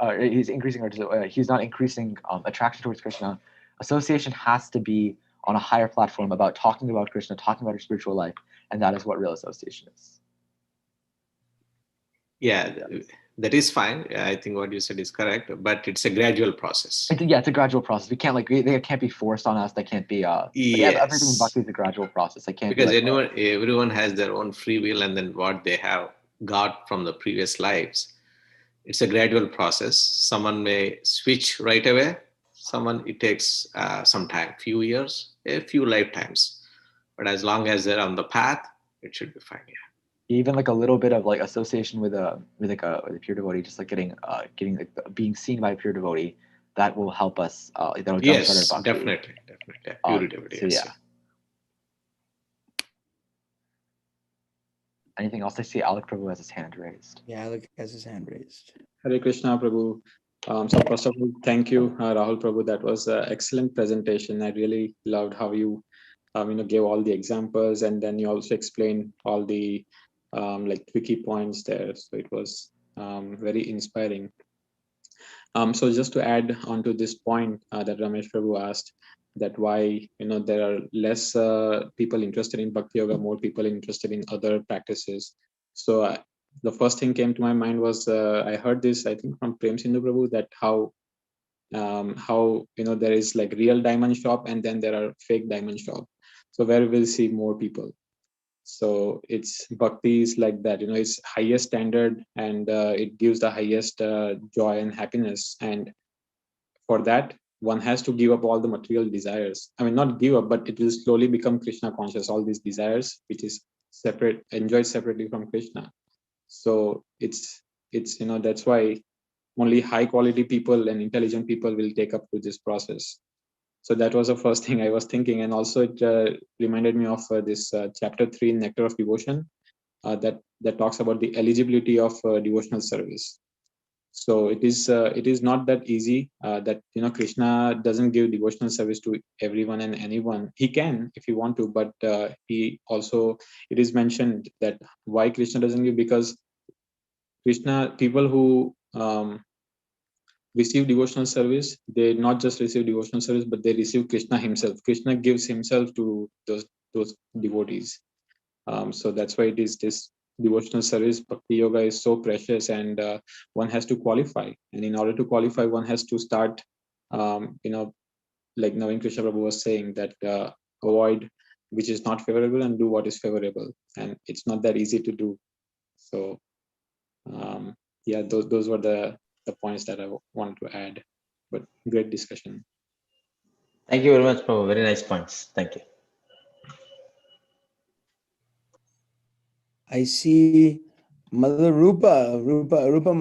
He's not increasing attraction towards Krishna. Association has to be on a higher platform about talking about Krishna, talking about your spiritual life, and that is what real association is. Yeah, that is fine. I think what you said is correct, but it's a gradual process. It's a gradual process. We can't they can't be forced on us. They can't be. Yes. Everything in bhakti is a gradual process. They can't because be everyone has their own free will, and then what they have got from the previous lives. It's a gradual process. Someone may switch right away. Someone, it takes some time, few years, a few lifetimes. But as long as they're on the path, it should be fine. Yeah. even like a little bit of like association with a pure devotee, just like getting like being seen by a pure devotee, that will help us. That'll Yes, definitely. Pure devotee. So yeah. Anything else? I see Alec Prabhu has his hand raised. Yeah, Alec has his hand raised. Hare Krishna, Prabhu. So first of all, thank you, Rahul Prabhu. That was an excellent presentation. I really loved how you, gave all the examples, and then you also explained all the tricky points there. So it was very inspiring. So just to add on to this point that Ramesh Prabhu asked, that why there are less people interested in Bhakti Yoga, more people interested in other practices. So the first thing came to my mind was I heard this, I think, from Prem Sindhu Prabhu, that how there is like real diamond shop, and then there are fake diamond shop. So where we'll see more people. So it's bhakti is like that, it's highest standard, and it gives the highest joy and happiness. And for that, one has to give up all the material desires. I mean, not give up, but it will slowly become Krishna conscious, all these desires, which is separate, enjoyed separately from Krishna. So it's that's why only high quality people and intelligent people will take up to this process. So that was the first thing I was thinking. And also it reminded me of this chapter 3 in Nectar of Devotion that talks about the eligibility of devotional service. So it is not that easy. That Krishna doesn't give devotional service to everyone and anyone. He can if he want to, but he also, it is mentioned that why Krishna doesn't give, because Krishna, people who receive devotional service, they not just receive devotional service, but they receive Krishna himself. Krishna gives himself to those devotees. So that's why it is this devotional service. Bhakti yoga is so precious, and one has to qualify. And in order to qualify, one has to start, like Naveen Krishna Prabhu was saying, that avoid which is not favorable and do what is favorable. And it's not that easy to do. So yeah, those were the points that I wanted to add. But great discussion. Thank you very much, Prabhu. Very nice points. Thank you. I see Mother Rupa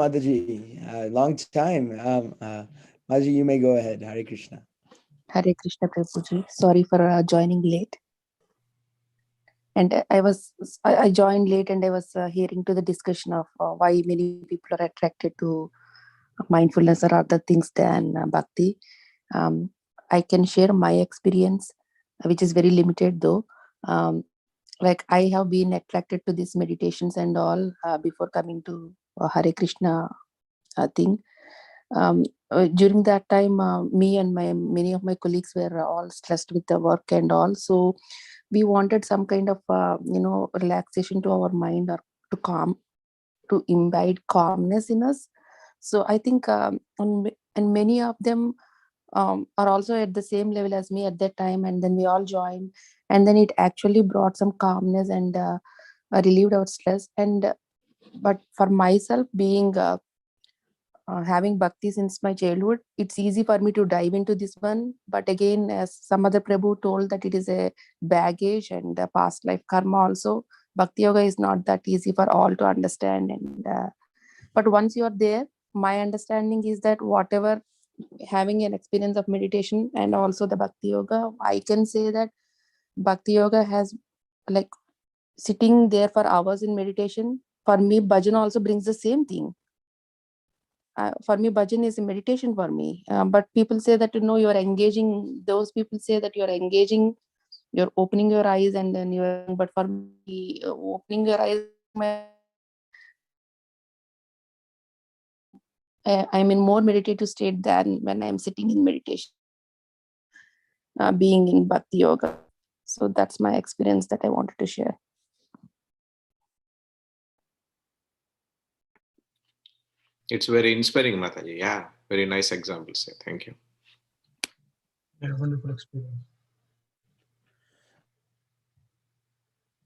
Mataji, long time. Mataji, you may go ahead. Hare Krishna. Hare Krishna, Prabhuji. Sorry for joining late. And I joined late, and I was hearing to the discussion of why many people are attracted to mindfulness or other things than bhakti. I can share my experience, which is very limited though. Like I have been attracted to these meditations and all before coming to Hare Krishna thing. During that time, me and many of my colleagues were all stressed with the work and all. So we wanted some kind of relaxation to our mind, or to imbibe calmness in us. So I think and many of them are also at the same level as me at that time, and then we all joined, and then it actually brought some calmness and relieved our stress. And but for myself, being having bhakti since my childhood, it's easy for me to dive into this one. But again, as some other Prabhu told, that it is a baggage and a past life karma also. Bhakti yoga is not that easy for all to understand. And but once you are there, my understanding is that whatever, having an experience of meditation and also the bhakti yoga, I can say that bhakti yoga has, like, sitting there for hours in meditation. For me, bhajan also brings the same thing. For me, bhajan is a meditation for me. But people say that, you are engaging. Those people say that you are engaging, you're opening your eyes, and then you're. But for me, opening your eyes, I'm in more meditative state than when I'm sitting in meditation, being in bhakti yoga. So that's my experience that I wanted to share. It's very inspiring, Mataji. Yeah, very nice examples. Thank you. Yeah, wonderful experience.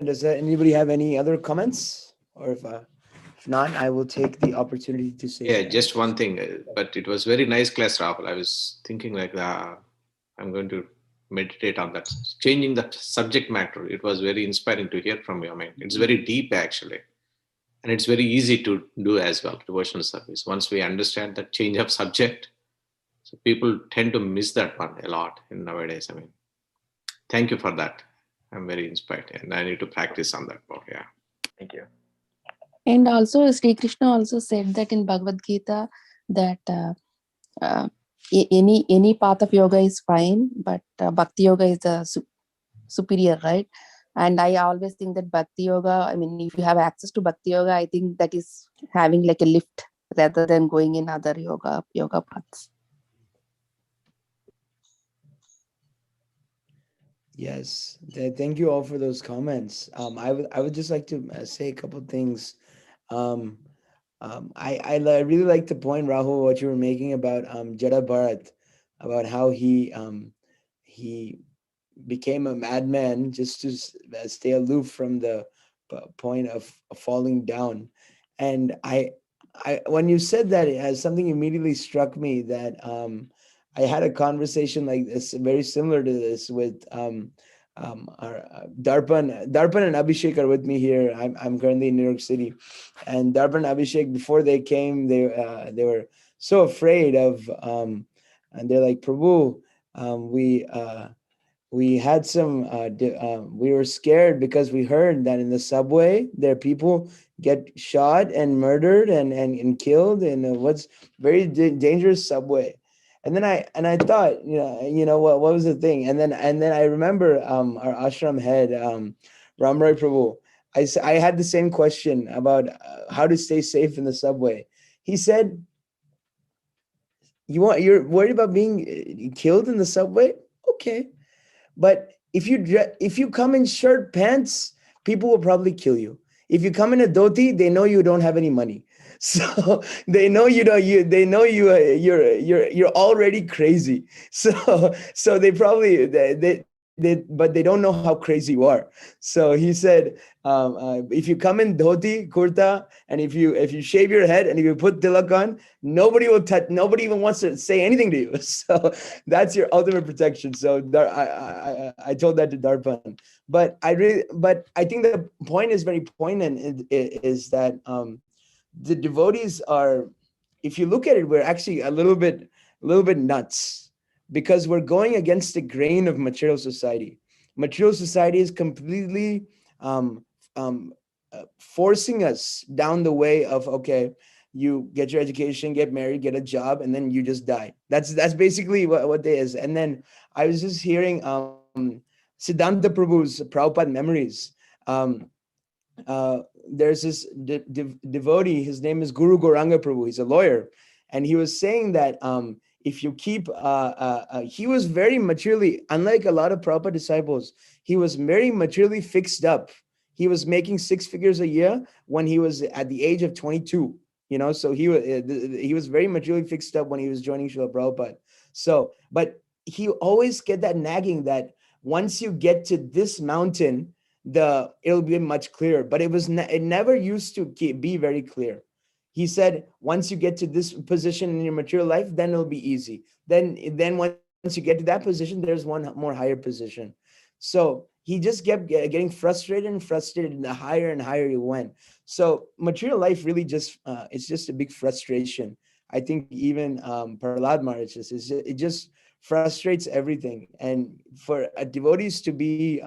Does anybody have any other comments? Or if not, I will take the opportunity to say. Yeah, just one thing, but it was very nice class, Rahul. I was thinking like I'm going to meditate on that, changing the subject matter. It was very inspiring to hear from you. I mean, it's very deep actually, and it's very easy to do as well, devotional service. Once we understand that change of subject, so people tend to miss that one a lot in nowadays. I mean, thank you for that. I'm very inspired, and I need to practice on that more. Yeah. Thank you. And also, Sri Krishna also said that in Bhagavad Gita that any path of yoga is fine, but bhakti yoga is the superior, right? And I always think that bhakti yoga, I mean, if you have access to bhakti yoga, I think that is having like a lift rather than going in other yoga paths. Yes, thank you all for those comments. I would just like to say a couple of things. I really like the point, Rahul, what you were making about Jada Bharat, about how he became a madman just to stay aloof from the point of falling down. And I when you said that, it has something immediately struck me that I had a conversation like this, very similar to this, with our Darpan and Abhishek are with me here. I'm currently in New York City, and Darpan and Abhishek, before they came, they were so afraid of, and they're like, Prabhu, we had some we were scared because we heard that in the subway there are people get shot and murdered and killed in what's very dangerous subway. And then I thought, what was the thing? And then I remember our ashram head, Ramroy Prabhu. I had the same question about how to stay safe in the subway. He said, you're worried about being killed in the subway? Okay. But if you come in shirt pants, people will probably kill you. If you come in a dhoti, they know you don't have any money, so they know you're already crazy. So they probably but they don't know how crazy you are. So he said, if you come in dhoti, kurta, and if you shave your head and if you put tilak on, nobody will touch. Nobody even wants to say anything to you. So that's your ultimate protection. So I told that to Darpan. But I think the point is very poignant. Is that the devotees are, if you look at it, we're actually a little bit nuts, because we're going against the grain of material society. Material society is completely forcing us down the way of, okay, you get your education, get married, get a job, and then you just die. That's basically what it is. And then I was just hearing Siddhanta Prabhu's Prabhupada memories. There's this devotee, his name is Guru Gauranga Prabhu. He's a lawyer. And he was saying that if you keep, he was very materially, unlike a lot of Prabhupada disciples, he was very materially fixed up. He was making 6 figures a year when he was at the age of 22. So he was very materially fixed up when he was joining Srila Prabhupada. So, but he always get that nagging that once you get to this mountain, it'll be much clearer. But it never used to be very clear. He said, once you get to this position in your material life, then it'll be easy. Then once you get to that position, there's one more higher position. So he just kept getting frustrated, and the higher and higher he went. So material life really just, it's just a big frustration. I think even Prahlad Maharaj, it just frustrates everything. And for devotees to be,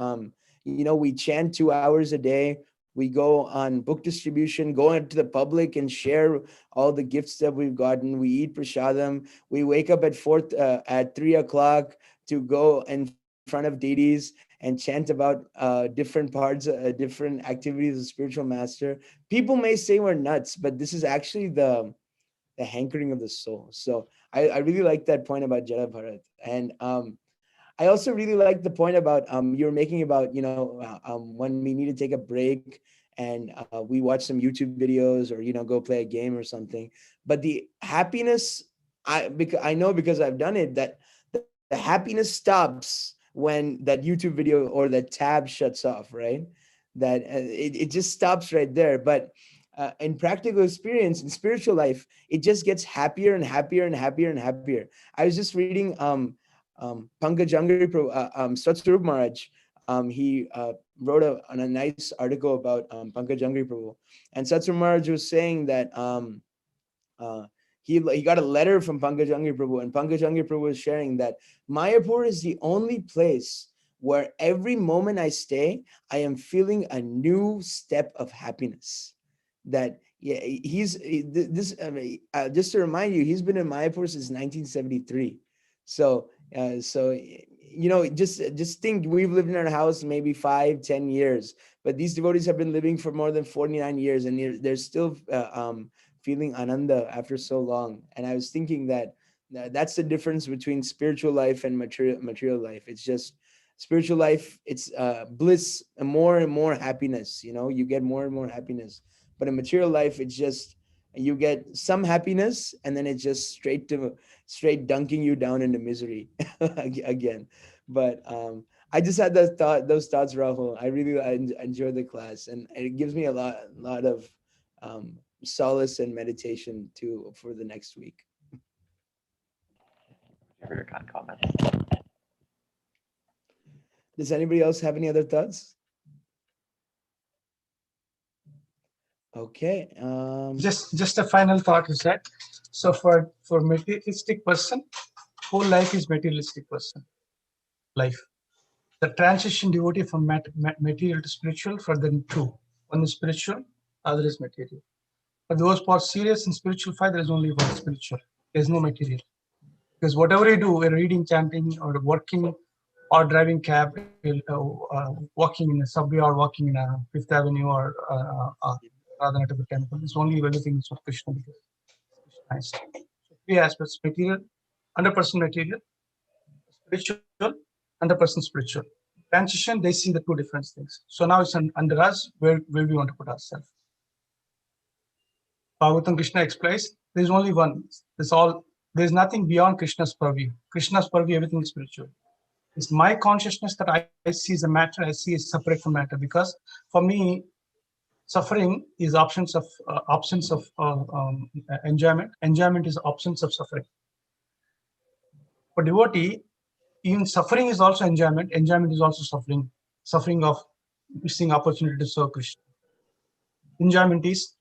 we chant 2 hours a day. We go on book distribution, go into the public and share all the gifts that we've gotten. We eat prasadam. We wake up at 3 o'clock to go in front of deities and chant about different parts, different activities of spiritual master. People may say we're nuts, but this is actually the hankering of the soul. So I really like that point about Jada Bharat. And I also really like the point about you were making about, when we need to take a break and we watch some YouTube videos or, go play a game or something. But the happiness, I know because I've done it, that the happiness stops when that YouTube video or that tab shuts off, right? That it just stops right there. But in practical experience, in spiritual life, it just gets happier and happier and happier and happier. I was just reading Pankajangri Satsvarup Maharaj. He wrote a nice article about Pankajangri Prabhu. And Satsvarup Maharaj was saying that he got a letter from Pankajangri Prabhu, and Pankajangri Prabhu was sharing that Mayapur is the only place where every moment I stay, I am feeling a new step of happiness. That just to remind you, he's been in Mayapur since 1973. So just think, we've lived in our house maybe 5-10 years, but these devotees have been living for more than 49 years, and they're still feeling ananda after so long. And I was thinking that that's the difference between spiritual life and material life. It's just spiritual life, it's bliss and more happiness. You get more and more happiness. But in material life, it's just you get some happiness, and then it's just straight dunking you down into misery again. But I just had those thoughts, Rahul. I really enjoyed the class, and it gives me a lot of solace and meditation too for the next week. For your kind comments. Does anybody else have any other thoughts? Okay. Just a final thought is that, so for materialistic person, whole life is materialistic person life. The transition devotee from material to spiritual, for them two. One is spiritual, other is material. For those who are serious in spiritual fight, there is only one spiritual. There is no material. Because whatever you do, whether reading, chanting, or working, or driving cab, walking in a subway, or walking in a Fifth Avenue, or Radhanataka temple, it's only everything is of Krishna. Because Krishna is. So 3 aspects: material, 100% material, spiritual, 100% spiritual. Transition, they see the 2 different things. So now it's under us where we want to put ourselves. Bhagavatam Krishna explains there is only one. There's nothing beyond Krishna's purview. Krishna's purview, everything is spiritual. It's my consciousness that I see as a matter, I see as separate from matter. Because for me, suffering is absence of enjoyment. Enjoyment is absence of suffering. For devotee, even suffering is also enjoyment. Enjoyment is also suffering. Suffering of missing opportunity to serve Krishna. Enjoyment is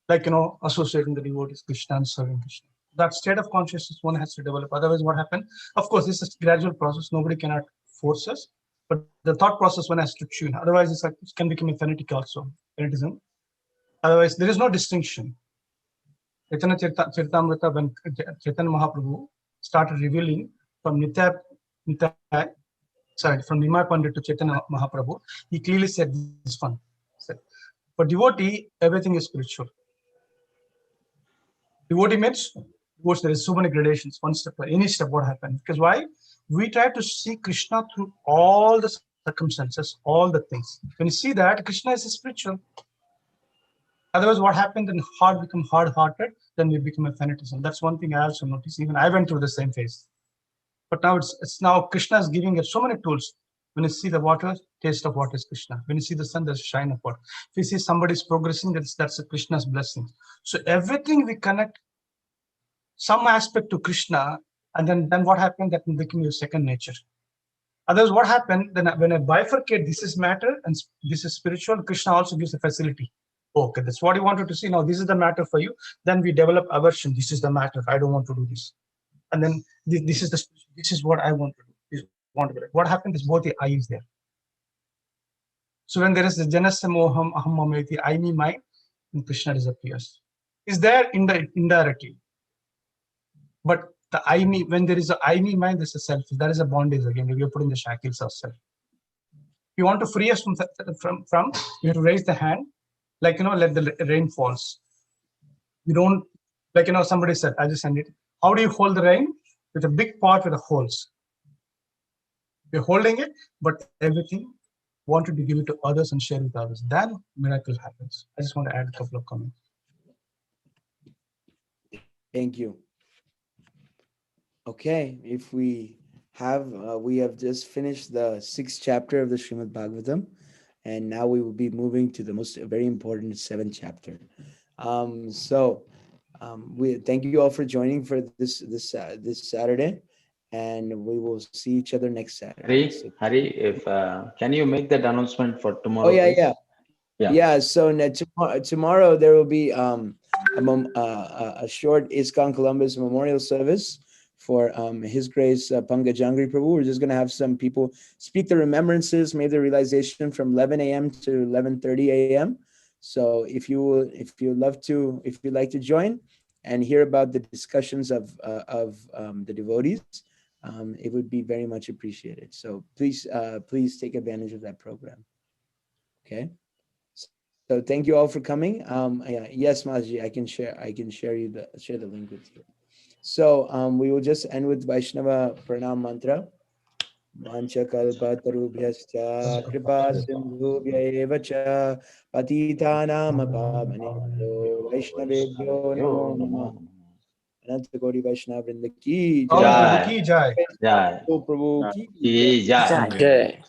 like, associating the devotees, Krishna, and serving Krishna. That state of consciousness one has to develop. Otherwise, what happens? Of course, this is a gradual process. Nobody cannot force us. But the thought process one has to tune. Otherwise, it can become a fanatic also. Fanatism. Otherwise, there is no distinction. Chaitanya Charitamrita, when Chaitanya Mahaprabhu started revealing from Nitya, from Nimai Pandit to Chaitanya Mahaprabhu, he clearly said this one. For devotee, everything is spiritual. Devotee means, there is so many gradations. One step, any step, what happened? Because why? We try to see Krishna through all the circumstances, all the things. When you see that, Krishna is spiritual. Otherwise, what happened? Then heart become hard-hearted, then we become a fanatism. That's one thing I also noticed. Even I went through the same phase. But now it's now Krishna is giving us so many tools. When you see the water, taste of water is Krishna. When you see the sun, there's a shine of water. If you see somebody is progressing, that's a Krishna's blessing. So everything we connect some aspect to Krishna, and then what happened? That will become your second nature. Otherwise, what happened? Then when I bifurcate, this is matter and this is spiritual, Krishna also gives a facility. Okay, that's what you wanted to see. Now, this is the matter for you. Then we develop aversion. This is the matter. I don't want to do this. And then this is what I want to do. What happened is both the I is there. So when there is the janasya moham aham mameti, I me mind, and Krishna disappears. Is there indirectly. But the I me, when there is a I me mind, there's a self. That is a bondage again. We are putting the shackles of self. If you want to free us from, you have to raise the hand, like, let the rain falls. You don't, like, somebody said, I just send it. How do you hold the rain? With a big pot with the holes. You're holding it, but everything wanted to give it to others and share with others. Then miracle happens. I just want to add a couple of comments. Thank you. Okay, if we have just finished the 6th chapter of the Srimad Bhagavatam, and now we will be moving to the very important 7th chapter. We thank you all for joining for this Saturday, and we will see each other next Saturday. Hari, if can you make that announcement for tomorrow? Oh yeah. So tomorrow there will be a short ISKCON Columbus memorial service for His Grace Pangajangri Prabhu. We're just going to have some people speak the remembrances, maybe the realization from 11 a.m. to 11:30 a.m. So if you'd like to join and hear about the discussions of the devotees, it would be very much appreciated. So please take advantage of that program. Okay. So thank you all for coming. Yes, Maji, I can share the link with you. So we will just end with Vaishnava Pranam Mantra. Mancha kalpa tarubhyascha kripa sindhubhya eva cha patitanam pavanebhyo Vaishnavebhyo namo namah. Ananta Gauri Vaishnava Vrinda ki Jai. Jai. Jai. Prabhu ki Jai. Jai.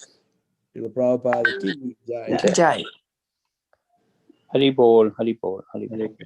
Srila Prabhupada ki jai. Jai. Hari Bol, Hari Bol, Hari Bol.